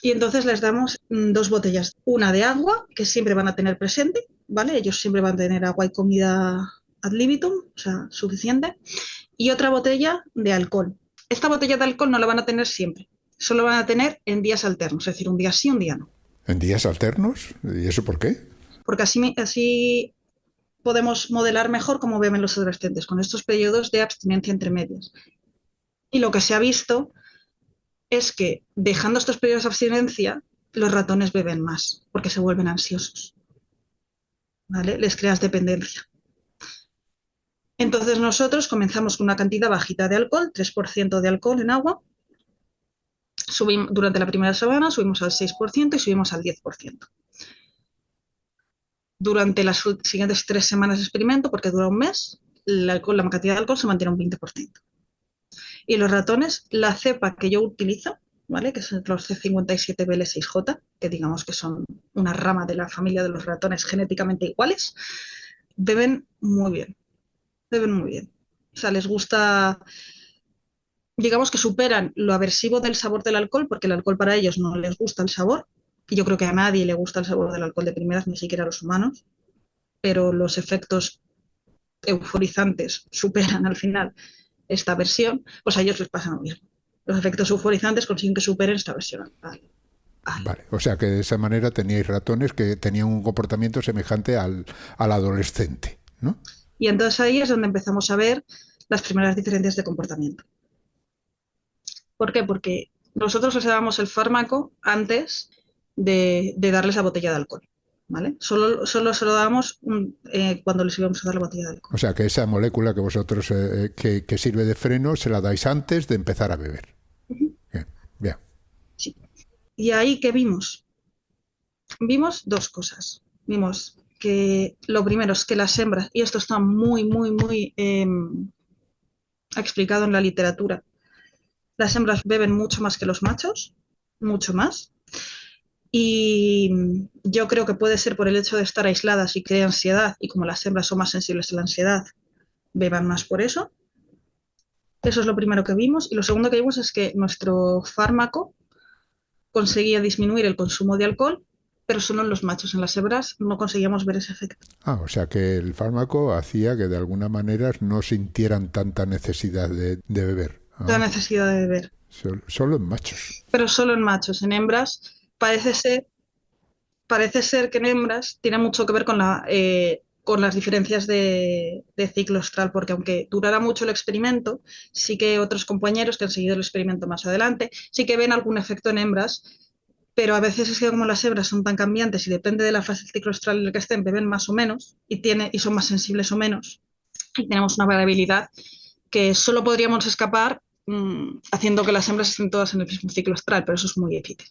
Y entonces les damos 2 botellas, una de agua, que siempre van a tener presente, ¿vale? Ellos siempre van a tener agua y comida ad libitum, o sea, suficiente, y otra botella de alcohol. Esta botella de alcohol no la van a tener siempre, solo van a tener en días alternos, es decir, un día sí, un día no. ¿En días alternos? ¿Y eso por qué? Porque así podemos modelar mejor cómo beben los adolescentes, con estos periodos de abstinencia entre medias. Y lo que se ha visto es que, dejando estos periodos de abstinencia, los ratones beben más, porque se vuelven ansiosos, ¿vale? Les creas dependencia. Entonces nosotros comenzamos con una cantidad bajita de alcohol, 3% de alcohol en agua. Durante la primera semana subimos al 6% y subimos al 10%. Durante las siguientes 3 semanas de experimento, porque dura un mes, la cantidad de alcohol se mantiene un 20%. Y los ratones, la cepa que yo utilizo, ¿vale? Que son los C57BL6J, que digamos que son una rama de la familia de los ratones genéticamente iguales, beben muy bien. Beben muy bien. O sea, les gusta, digamos que superan lo aversivo del sabor del alcohol, porque el alcohol para ellos no les gusta el sabor. Y yo creo que a nadie le gusta el sabor del alcohol de primeras, ni siquiera a los humanos. Pero los efectos euforizantes superan al final esta aversión, pues a ellos les pasa lo mismo. Los efectos euforizantes consiguen que superen esta aversión. Vale, o sea que de esa manera teníais ratones que tenían un comportamiento semejante al adolescente, ¿no? Y entonces ahí es donde empezamos a ver las primeras diferencias de comportamiento. ¿Por qué? Porque nosotros les dábamos el fármaco antes de darles la botella de alcohol, ¿vale? Solo se lo dábamos cuando les íbamos a dar la botella de alcohol. O sea que esa molécula que vosotros que sirve de freno se la dais antes de empezar a beber. Uh-huh. Bien. Sí. ¿Y ahí qué vimos? Vimos 2 cosas. Vimos que lo primero es que las hembras, y esto está muy explicado en la literatura, las hembras beben mucho más que los machos, mucho más. Y yo creo que puede ser por el hecho de estar aisladas y crear ansiedad, y como las hembras son más sensibles a la ansiedad, beban más por eso. Eso es lo primero que vimos. Y lo segundo que vimos es que nuestro fármaco conseguía disminuir el consumo de alcohol, pero solo en los machos. En las hembras no conseguíamos ver ese efecto. O sea que el fármaco hacía que de alguna manera no sintieran tanta necesidad de beber. La necesidad de beber. Solo en machos. pero solo en machos. En hembras parece ser que en hembras tiene mucho que ver con las diferencias de ciclo estral, porque aunque durara mucho el experimento, sí que otros compañeros que han seguido el experimento más adelante, sí que ven algún efecto en hembras, pero a veces es que como las hembras son tan cambiantes y depende de la fase del ciclo estral en la que estén, beben más o menos y son más sensibles o menos, y tenemos una variabilidad que solo podríamos escapar haciendo que las hembras estén todas en el mismo ciclo estral, pero eso es muy difícil.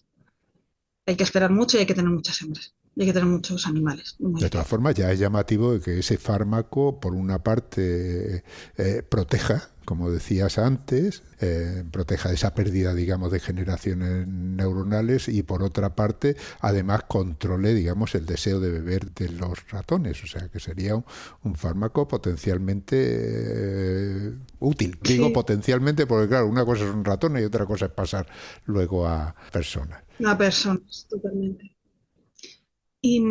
Hay que esperar mucho y hay que tener muchas hembras. Y hay que tener muchos animales. De todas formas, ya es llamativo que ese fármaco, por una parte, proteja, como decías antes, proteja esa pérdida, digamos, de generaciones neuronales y, por otra parte, además controle, digamos, el deseo de beber de los ratones. O sea, que sería un fármaco potencialmente útil. Digo Sí, potencialmente porque, claro, una cosa son ratones y otra cosa es pasar luego a personas. a personas, totalmente. Y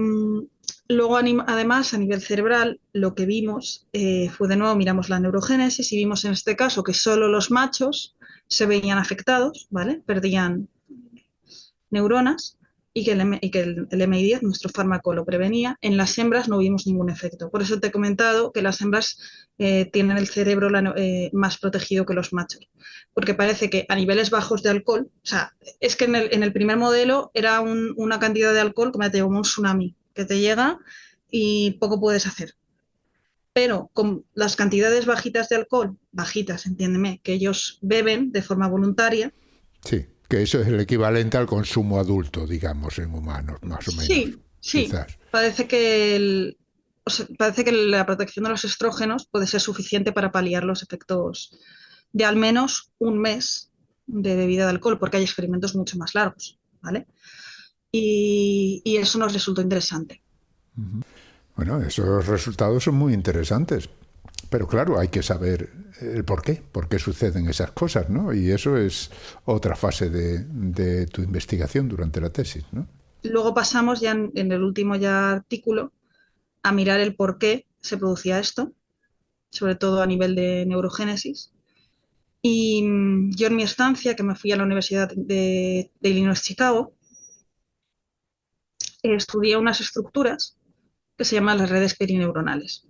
luego, además, a nivel cerebral, lo que vimos fue de nuevo, miramos la neurogénesis y vimos en este caso que solo los machos se veían afectados, ¿vale? Perdían neuronas y que el MI10, nuestro fármaco, lo prevenía. En las hembras no vimos ningún efecto. Por eso te he comentado que las hembras tienen el cerebro más protegido que los machos. Porque parece que a niveles bajos de alcohol, o sea, es que en el primer modelo era una cantidad de alcohol como te digo, como un tsunami, que te llega y poco puedes hacer. Pero con las cantidades bajitas de alcohol, bajitas, entiéndeme, que ellos beben de forma voluntaria. Sí, que eso es el equivalente al consumo adulto, digamos, en humanos, más o menos, Sí, sí. quizás. Parece que la protección de los estrógenos puede ser suficiente para paliar los efectos de al menos un mes de bebida de alcohol, porque hay experimentos mucho más largos, ¿vale? Y eso nos resultó interesante. Bueno, esos resultados son muy interesantes, pero claro, hay que saber el por qué suceden esas cosas, ¿no? Y eso es otra fase de tu investigación durante la tesis, ¿no? Luego pasamos ya en el último ya artículo a mirar el por qué se producía esto, sobre todo a nivel de neurogénesis. Y yo en mi estancia, que me fui a la Universidad de Illinois, Chicago, estudié unas estructuras que se llaman las redes perineuronales.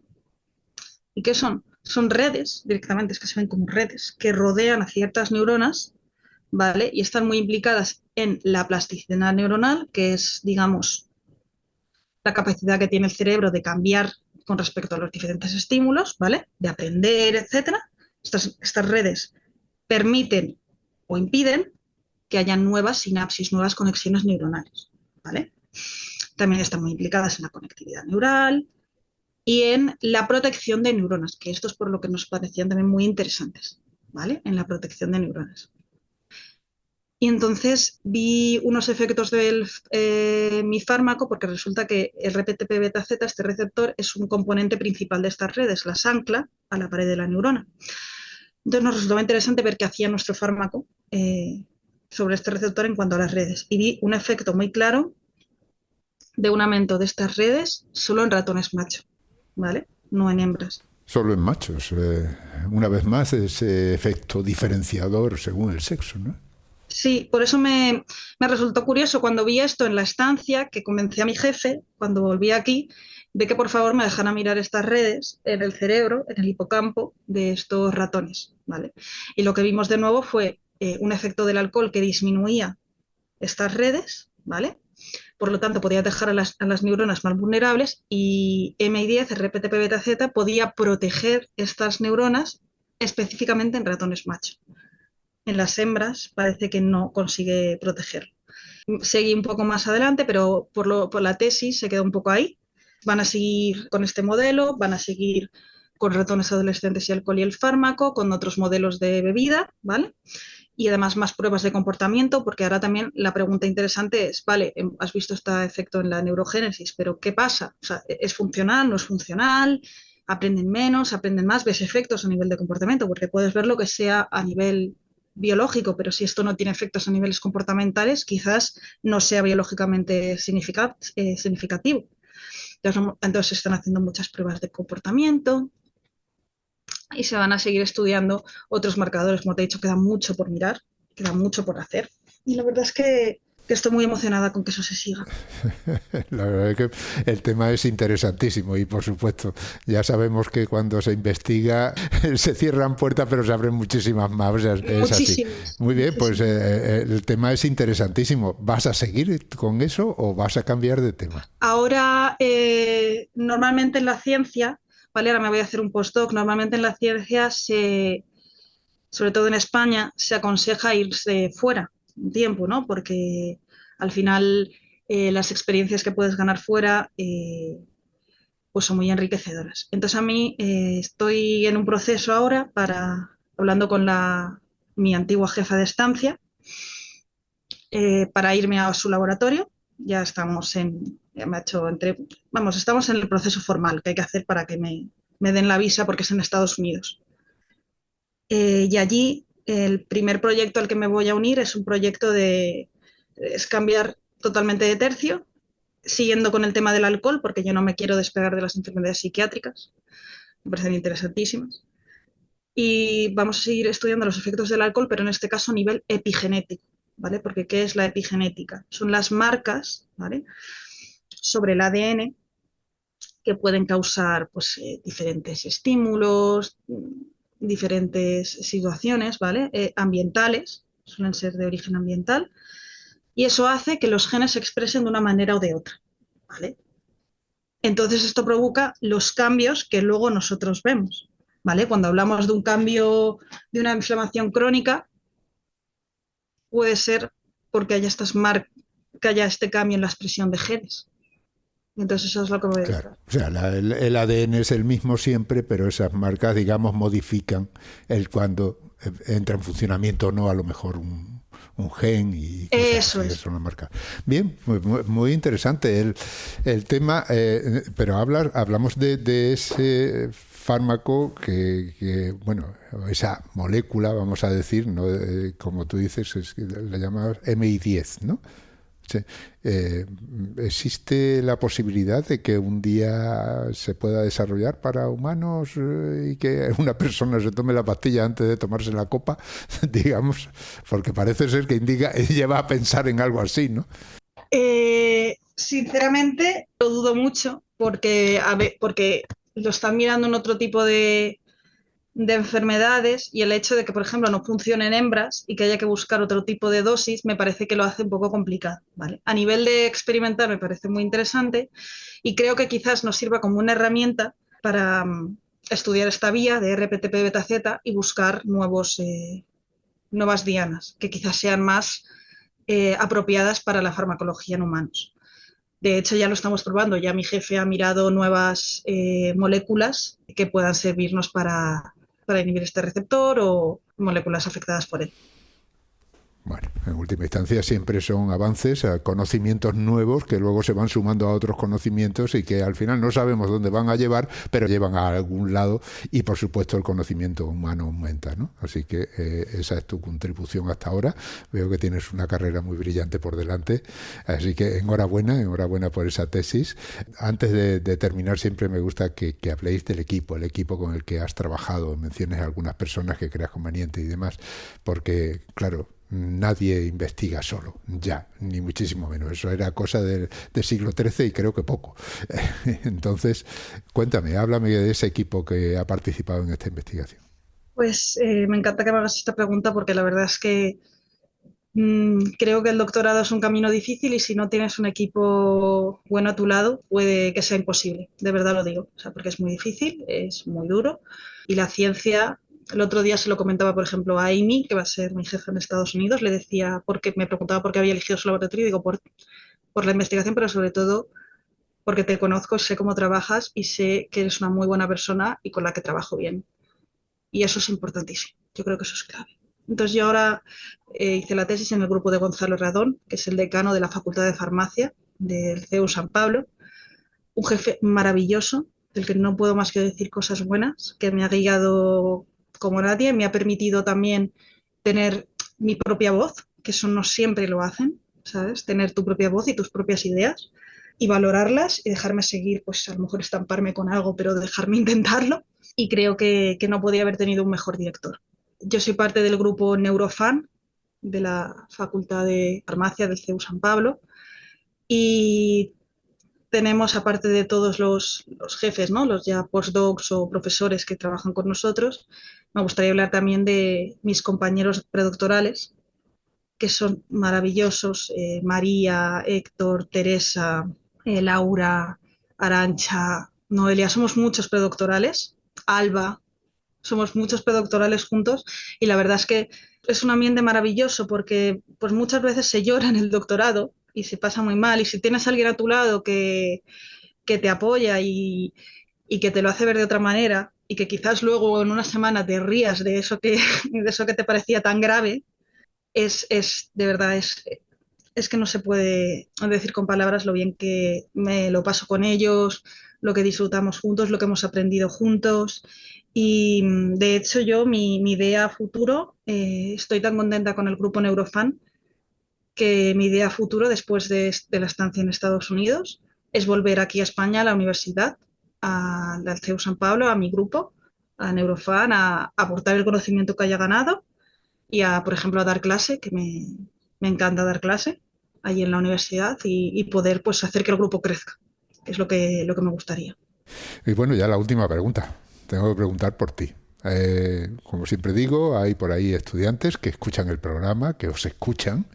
¿Y qué son? Son redes, directamente, es que se ven como redes, que rodean a ciertas neuronas, ¿vale? Y están muy implicadas en la plasticidad neuronal, que es, digamos, la capacidad que tiene el cerebro de cambiar con respecto a los diferentes estímulos, ¿vale? De aprender, etcétera. Estas redes permiten o impiden que haya nuevas sinapsis, nuevas conexiones neuronales, ¿vale? También están muy implicadas en la conectividad neural y en la protección de neuronas, que esto es por lo que nos parecían también muy interesantes, ¿vale? En la protección de neuronas. Y entonces vi unos efectos de mi fármaco, porque resulta que el RPTP beta Z, este receptor, es un componente principal de estas redes, las ancla a la pared de la neurona. Entonces nos resultó interesante ver qué hacía nuestro fármaco sobre este receptor en cuanto a las redes. Y vi un efecto muy claro de un aumento de estas redes solo en ratones macho, ¿vale? No en hembras. Solo en machos. Una vez más, ese efecto diferenciador según el sexo, ¿no? Sí, por eso me resultó curioso cuando vi esto en la estancia, que convencí a mi jefe, cuando volví aquí, de que por favor me dejara mirar estas redes en el cerebro, en el hipocampo de estos ratones, ¿vale? Y lo que vimos de nuevo fue un efecto del alcohol que disminuía estas redes, ¿vale? Por lo tanto, podía dejar a las neuronas más vulnerables y MI10, RPTP beta Z, podía proteger estas neuronas específicamente en ratones macho. En las hembras parece que no consigue protegerlo. Seguí un poco más adelante, pero por la tesis se quedó un poco ahí. Van a seguir con este modelo, van a seguir con ratones adolescentes y alcohol y el fármaco, con otros modelos de bebida, ¿vale? Y además más pruebas de comportamiento, porque ahora también la pregunta interesante es, vale, has visto este efecto en la neurogénesis, pero ¿qué pasa? O sea, ¿es funcional, no es funcional? ¿Aprenden menos, aprenden más? ¿Ves efectos a nivel de comportamiento? Porque puedes ver lo que sea a nivel biológico, pero si esto no tiene efectos a niveles comportamentales, quizás no sea biológicamente significativo. Entonces se están haciendo muchas pruebas de comportamiento y se van a seguir estudiando otros marcadores. Como te he dicho, queda mucho por mirar, queda mucho por hacer. Y la verdad es que estoy muy emocionada con que eso se siga. La verdad es que el tema es interesantísimo y, por supuesto, ya sabemos que cuando se investiga se cierran puertas pero se abren muchísimas más. O sea, es así. Muy bien, pues el tema es interesantísimo. ¿Vas a seguir con eso o vas a cambiar de tema? Ahora, normalmente en la ciencia, ¿vale? Ahora me voy a hacer un postdoc. Normalmente en la ciencia, sobre todo en España, se aconseja irse fuera un tiempo, ¿no? Porque al final las experiencias que puedes ganar fuera pues son muy enriquecedoras. Entonces a mí estoy en un proceso ahora hablando con mi antigua jefa de estancia para irme a su laboratorio. Ya estamos estamos en el proceso formal que hay que hacer para que me den la visa porque es en Estados Unidos. Y allí el primer proyecto al que me voy a unir es un proyecto es cambiar totalmente de tercio, siguiendo con el tema del alcohol, porque yo no me quiero despegar de las enfermedades psiquiátricas, me parecen interesantísimas. Y vamos a seguir estudiando los efectos del alcohol, pero en este caso a nivel epigenético, ¿vale? Porque ¿qué es la epigenética? Son las marcas, ¿vale?, sobre el ADN que pueden causar pues, diferentes estímulos, diferentes situaciones, ¿vale? Ambientales, suelen ser de origen ambiental, y eso hace que los genes se expresen de una manera o de otra, ¿vale? Entonces esto provoca los cambios que luego nosotros vemos, ¿vale? Cuando hablamos de un cambio, de una inflamación crónica, puede ser porque que haya este cambio en la expresión de genes. Entonces eso es lo que voy a decir. Claro, o sea, el ADN es el mismo siempre, pero esas marcas, digamos, modifican cuando entra en funcionamiento o no, a lo mejor un gen y eso es. Una marca. Bien, muy interesante el tema, pero hablamos de ese fármaco que, bueno, esa molécula, vamos a decir, ¿no? Como tú dices, la llamamos MI10, ¿no? Sí. ¿Existe la posibilidad de que un día se pueda desarrollar para humanos y que una persona se tome la pastilla antes de tomarse la copa, digamos? Porque parece ser que lleva a pensar en algo así, ¿no? Sinceramente, lo dudo mucho porque lo están mirando en otro tipo de enfermedades y el hecho de que, por ejemplo, no funcionen hembras y que haya que buscar otro tipo de dosis me parece que lo hace un poco complicado, ¿vale? A nivel de experimentar me parece muy interesante y creo que quizás nos sirva como una herramienta para estudiar esta vía de RPTP beta Z y buscar nuevas dianas que quizás sean más apropiadas para la farmacología en humanos. De hecho, ya lo estamos probando. Ya mi jefe ha mirado nuevas moléculas que puedan servirnos para inhibir este receptor o moléculas afectadas por él. Bueno, en última instancia siempre son avances, conocimientos nuevos que luego se van sumando a otros conocimientos y que al final no sabemos dónde van a llevar, pero llevan a algún lado y por supuesto el conocimiento humano aumenta, ¿no? Así que esa es tu contribución hasta ahora. Veo que tienes una carrera muy brillante por delante, así que enhorabuena por esa tesis. Antes de terminar, siempre me gusta que habléis del equipo, el equipo con el que has trabajado, menciones a algunas personas que creas conveniente y demás, porque claro, nadie investiga solo, ya, ni muchísimo menos. Eso era cosa del siglo XIII y creo que poco. Entonces, cuéntame, háblame de ese equipo que ha participado en esta investigación. Pues me encanta que me hagas esta pregunta porque la verdad es que creo que el doctorado es un camino difícil y si no tienes un equipo bueno a tu lado, puede que sea imposible, de verdad lo digo, o sea, porque es muy difícil, es muy duro y la ciencia. El otro día se lo comentaba, por ejemplo, a Amy, que va a ser mi jefa en Estados Unidos, le decía, porque me preguntaba por qué había elegido su laboratorio, y digo, por la investigación, pero sobre todo porque te conozco, sé cómo trabajas y sé que eres una muy buena persona y con la que trabajo bien. Y eso es importantísimo, yo creo que eso es clave. Entonces yo ahora hice la tesis en el grupo de Gonzalo Radón, que es el decano de la Facultad de Farmacia del CEU San Pablo, un jefe maravilloso, del que no puedo más que decir cosas buenas, que me ha guiado como nadie, me ha permitido también tener mi propia voz, que eso no siempre lo hacen, ¿sabes? Tener tu propia voz y tus propias ideas y valorarlas y dejarme seguir, pues a lo mejor estamparme con algo, pero dejarme intentarlo. Y creo que no podía haber tenido un mejor director. Yo soy parte del grupo Neurofan, de la Facultad de Farmacia del CEU San Pablo. Y tenemos, aparte de todos los jefes, ¿no? Los ya postdocs o profesores que trabajan con nosotros, me gustaría hablar también de mis compañeros predoctorales, que son maravillosos, María, Héctor, Teresa, Laura, Arancha, Noelia, somos muchos predoctorales, Alba, somos muchos predoctorales juntos y la verdad es que es un ambiente maravilloso porque pues muchas veces se llora en el doctorado y se pasa muy mal y si tienes a alguien a tu lado que te apoya y que te lo hace ver de otra manera y que quizás luego en una semana te rías de eso que te parecía tan grave, de verdad, es que no se puede decir con palabras lo bien que me lo paso con ellos, lo que disfrutamos juntos, lo que hemos aprendido juntos. Y de hecho yo, mi idea a futuro, estoy tan contenta con el grupo Neurofan, que mi idea a futuro, después de la estancia en Estados Unidos, es volver aquí a España, a la universidad, al CEU San Pablo, a mi grupo, a Neurofan, a aportar el conocimiento que haya ganado y por ejemplo, a dar clase, que me encanta dar clase allí en la universidad y poder pues hacer que el grupo crezca, que es lo que me gustaría. Y bueno, ya la última pregunta. Tengo que preguntar por ti. Como siempre digo, hay por ahí estudiantes que escuchan el programa, que os escuchan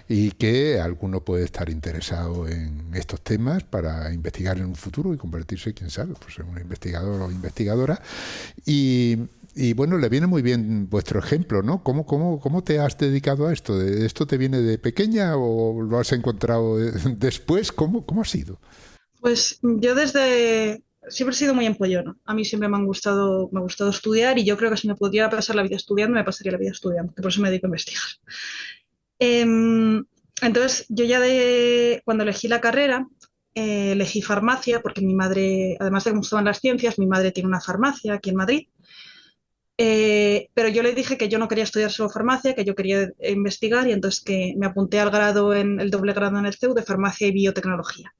y que alguno puede estar interesado en estos temas para investigar en un futuro y convertirse, quién sabe, pues en un investigador o investigadora. Y bueno, le viene muy bien vuestro ejemplo, ¿no? ¿Cómo te has dedicado a esto? ¿Esto te viene de pequeña o lo has encontrado después? ¿Cómo ha sido? Pues yo siempre he sido muy empollona. A mí siempre me ha gustado estudiar y yo creo que si me pudiera pasar la vida estudiando, me pasaría la vida estudiando, que por eso me dedico a investigar. Entonces, yo cuando elegí la carrera, elegí farmacia porque mi madre, además de que me gustaban las ciencias, mi madre tiene una farmacia aquí en Madrid. Pero yo le dije que yo no quería estudiar solo farmacia, que yo quería investigar y entonces que me apunté al grado el doble grado en el CEU de farmacia y biotecnología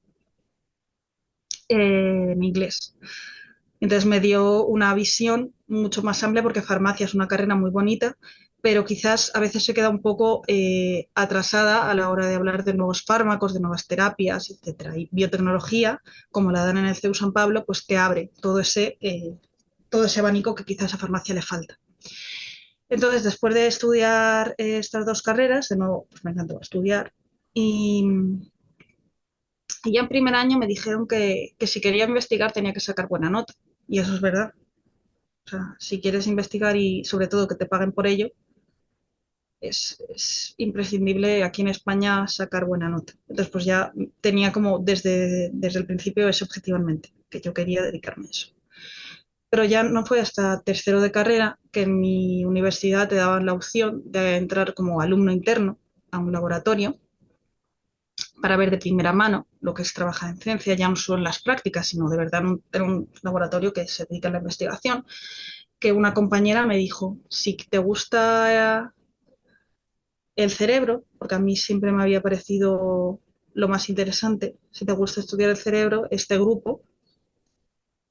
en inglés. Entonces me dio una visión mucho más amplia porque farmacia es una carrera muy bonita, pero quizás a veces se queda un poco atrasada a la hora de hablar de nuevos fármacos, de nuevas terapias, etcétera. Y biotecnología, como la dan en el CEU San Pablo, pues te abre todo ese abanico que quizás a farmacia le falta. Entonces, después de estudiar estas dos carreras, de nuevo, pues me encantó estudiar. Y ya en primer año me dijeron que si quería investigar tenía que sacar buena nota. Y eso es verdad. O sea, si quieres investigar y sobre todo que te paguen por ello, es imprescindible aquí en España sacar buena nota. Entonces, pues ya tenía como desde el principio ese objetivo en mente, que yo quería dedicarme a eso. Pero ya no fue hasta tercero de carrera que en mi universidad te daban la opción de entrar como alumno interno a un laboratorio para ver de primera mano lo que es trabajar en ciencia, ya no solo en las prácticas, sino de verdad en un laboratorio que se dedica a la investigación, que una compañera me dijo, si te gusta el cerebro, porque a mí siempre me había parecido lo más interesante, si te gusta estudiar el cerebro, este grupo,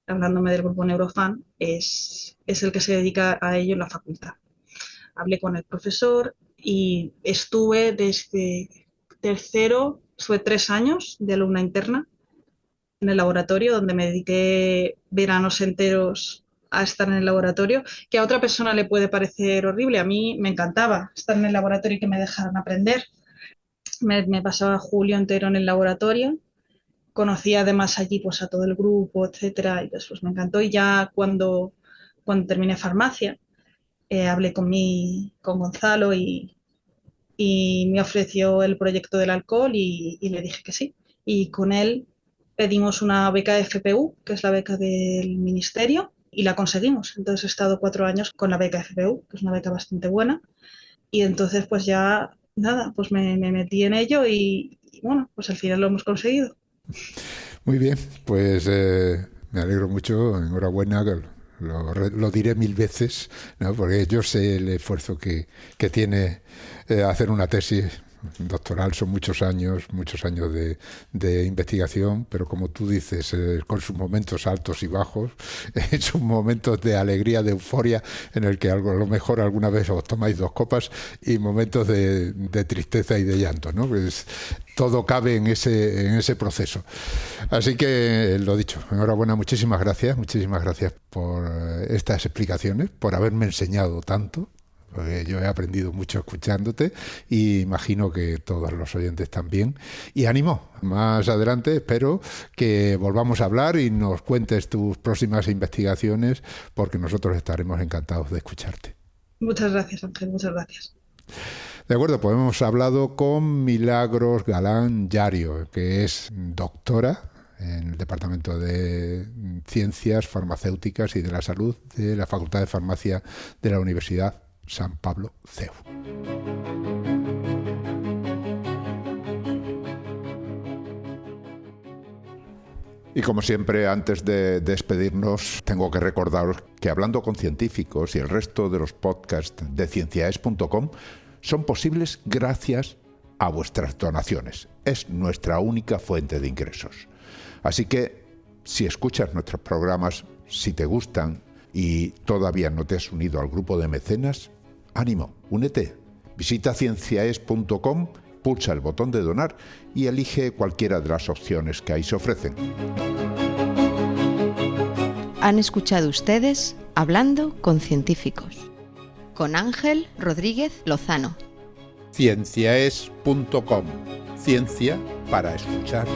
hablándome del grupo Neurofan, es el que se dedica a ello en la facultad. Hablé con el profesor y estuve desde tercero, estuve 3 años de alumna interna en el laboratorio, donde me dediqué veranos enteros a estar en el laboratorio, que a otra persona le puede parecer horrible. A mí me encantaba estar en el laboratorio y que me dejaran aprender. Me pasaba julio entero en el laboratorio. Conocía además allí pues a todo el grupo, etcétera, y después me encantó. Y ya cuando terminé farmacia, hablé con Gonzalo y me ofreció el proyecto del alcohol y le dije que sí. Y con él pedimos una beca de FPU, que es la beca del ministerio, y la conseguimos. Entonces he estado 4 años con la beca FPU, que es una beca bastante buena. Y entonces pues ya, nada, pues me metí en ello y bueno, pues al final lo hemos conseguido. Muy bien, pues me alegro mucho, enhorabuena, lo diré 1000 veces, ¿no? Porque yo sé el esfuerzo que tiene hacer una tesis Doctoral son muchos años de investigación, pero como tú dices, con sus momentos altos y bajos, sus momentos de alegría, de euforia, en el que a lo mejor alguna vez os tomáis 2 copas, y momentos de tristeza y de llanto, ¿no? Pues todo cabe en ese proceso. Así que, lo dicho, enhorabuena, muchísimas gracias por estas explicaciones, por haberme enseñado tanto, porque yo he aprendido mucho escuchándote y imagino que todos los oyentes también. Y ánimo, más adelante espero que volvamos a hablar y nos cuentes tus próximas investigaciones, porque nosotros estaremos encantados de escucharte. Muchas gracias, Ángel, muchas gracias. De acuerdo, pues hemos hablado con Milagros Galán Llario, que es doctora en el Departamento de Ciencias Farmacéuticas y de la Salud de la Facultad de Farmacia de la Universidad San Pablo CEU. Y como siempre, antes de despedirnos, tengo que recordaros que Hablando con Científicos y el resto de los podcasts de cienciaes.com son posibles gracias a vuestras donaciones. Es nuestra única fuente de ingresos. Así que, si escuchas nuestros programas, si te gustan y todavía no te has unido al grupo de mecenas, ánimo, únete. Visita cienciaes.com, pulsa el botón de donar y elige cualquiera de las opciones que ahí se ofrecen. Han escuchado ustedes Hablando con Científicos, con Ángel Rodríguez Lozano. Cienciaes.com, ciencia para escuchar.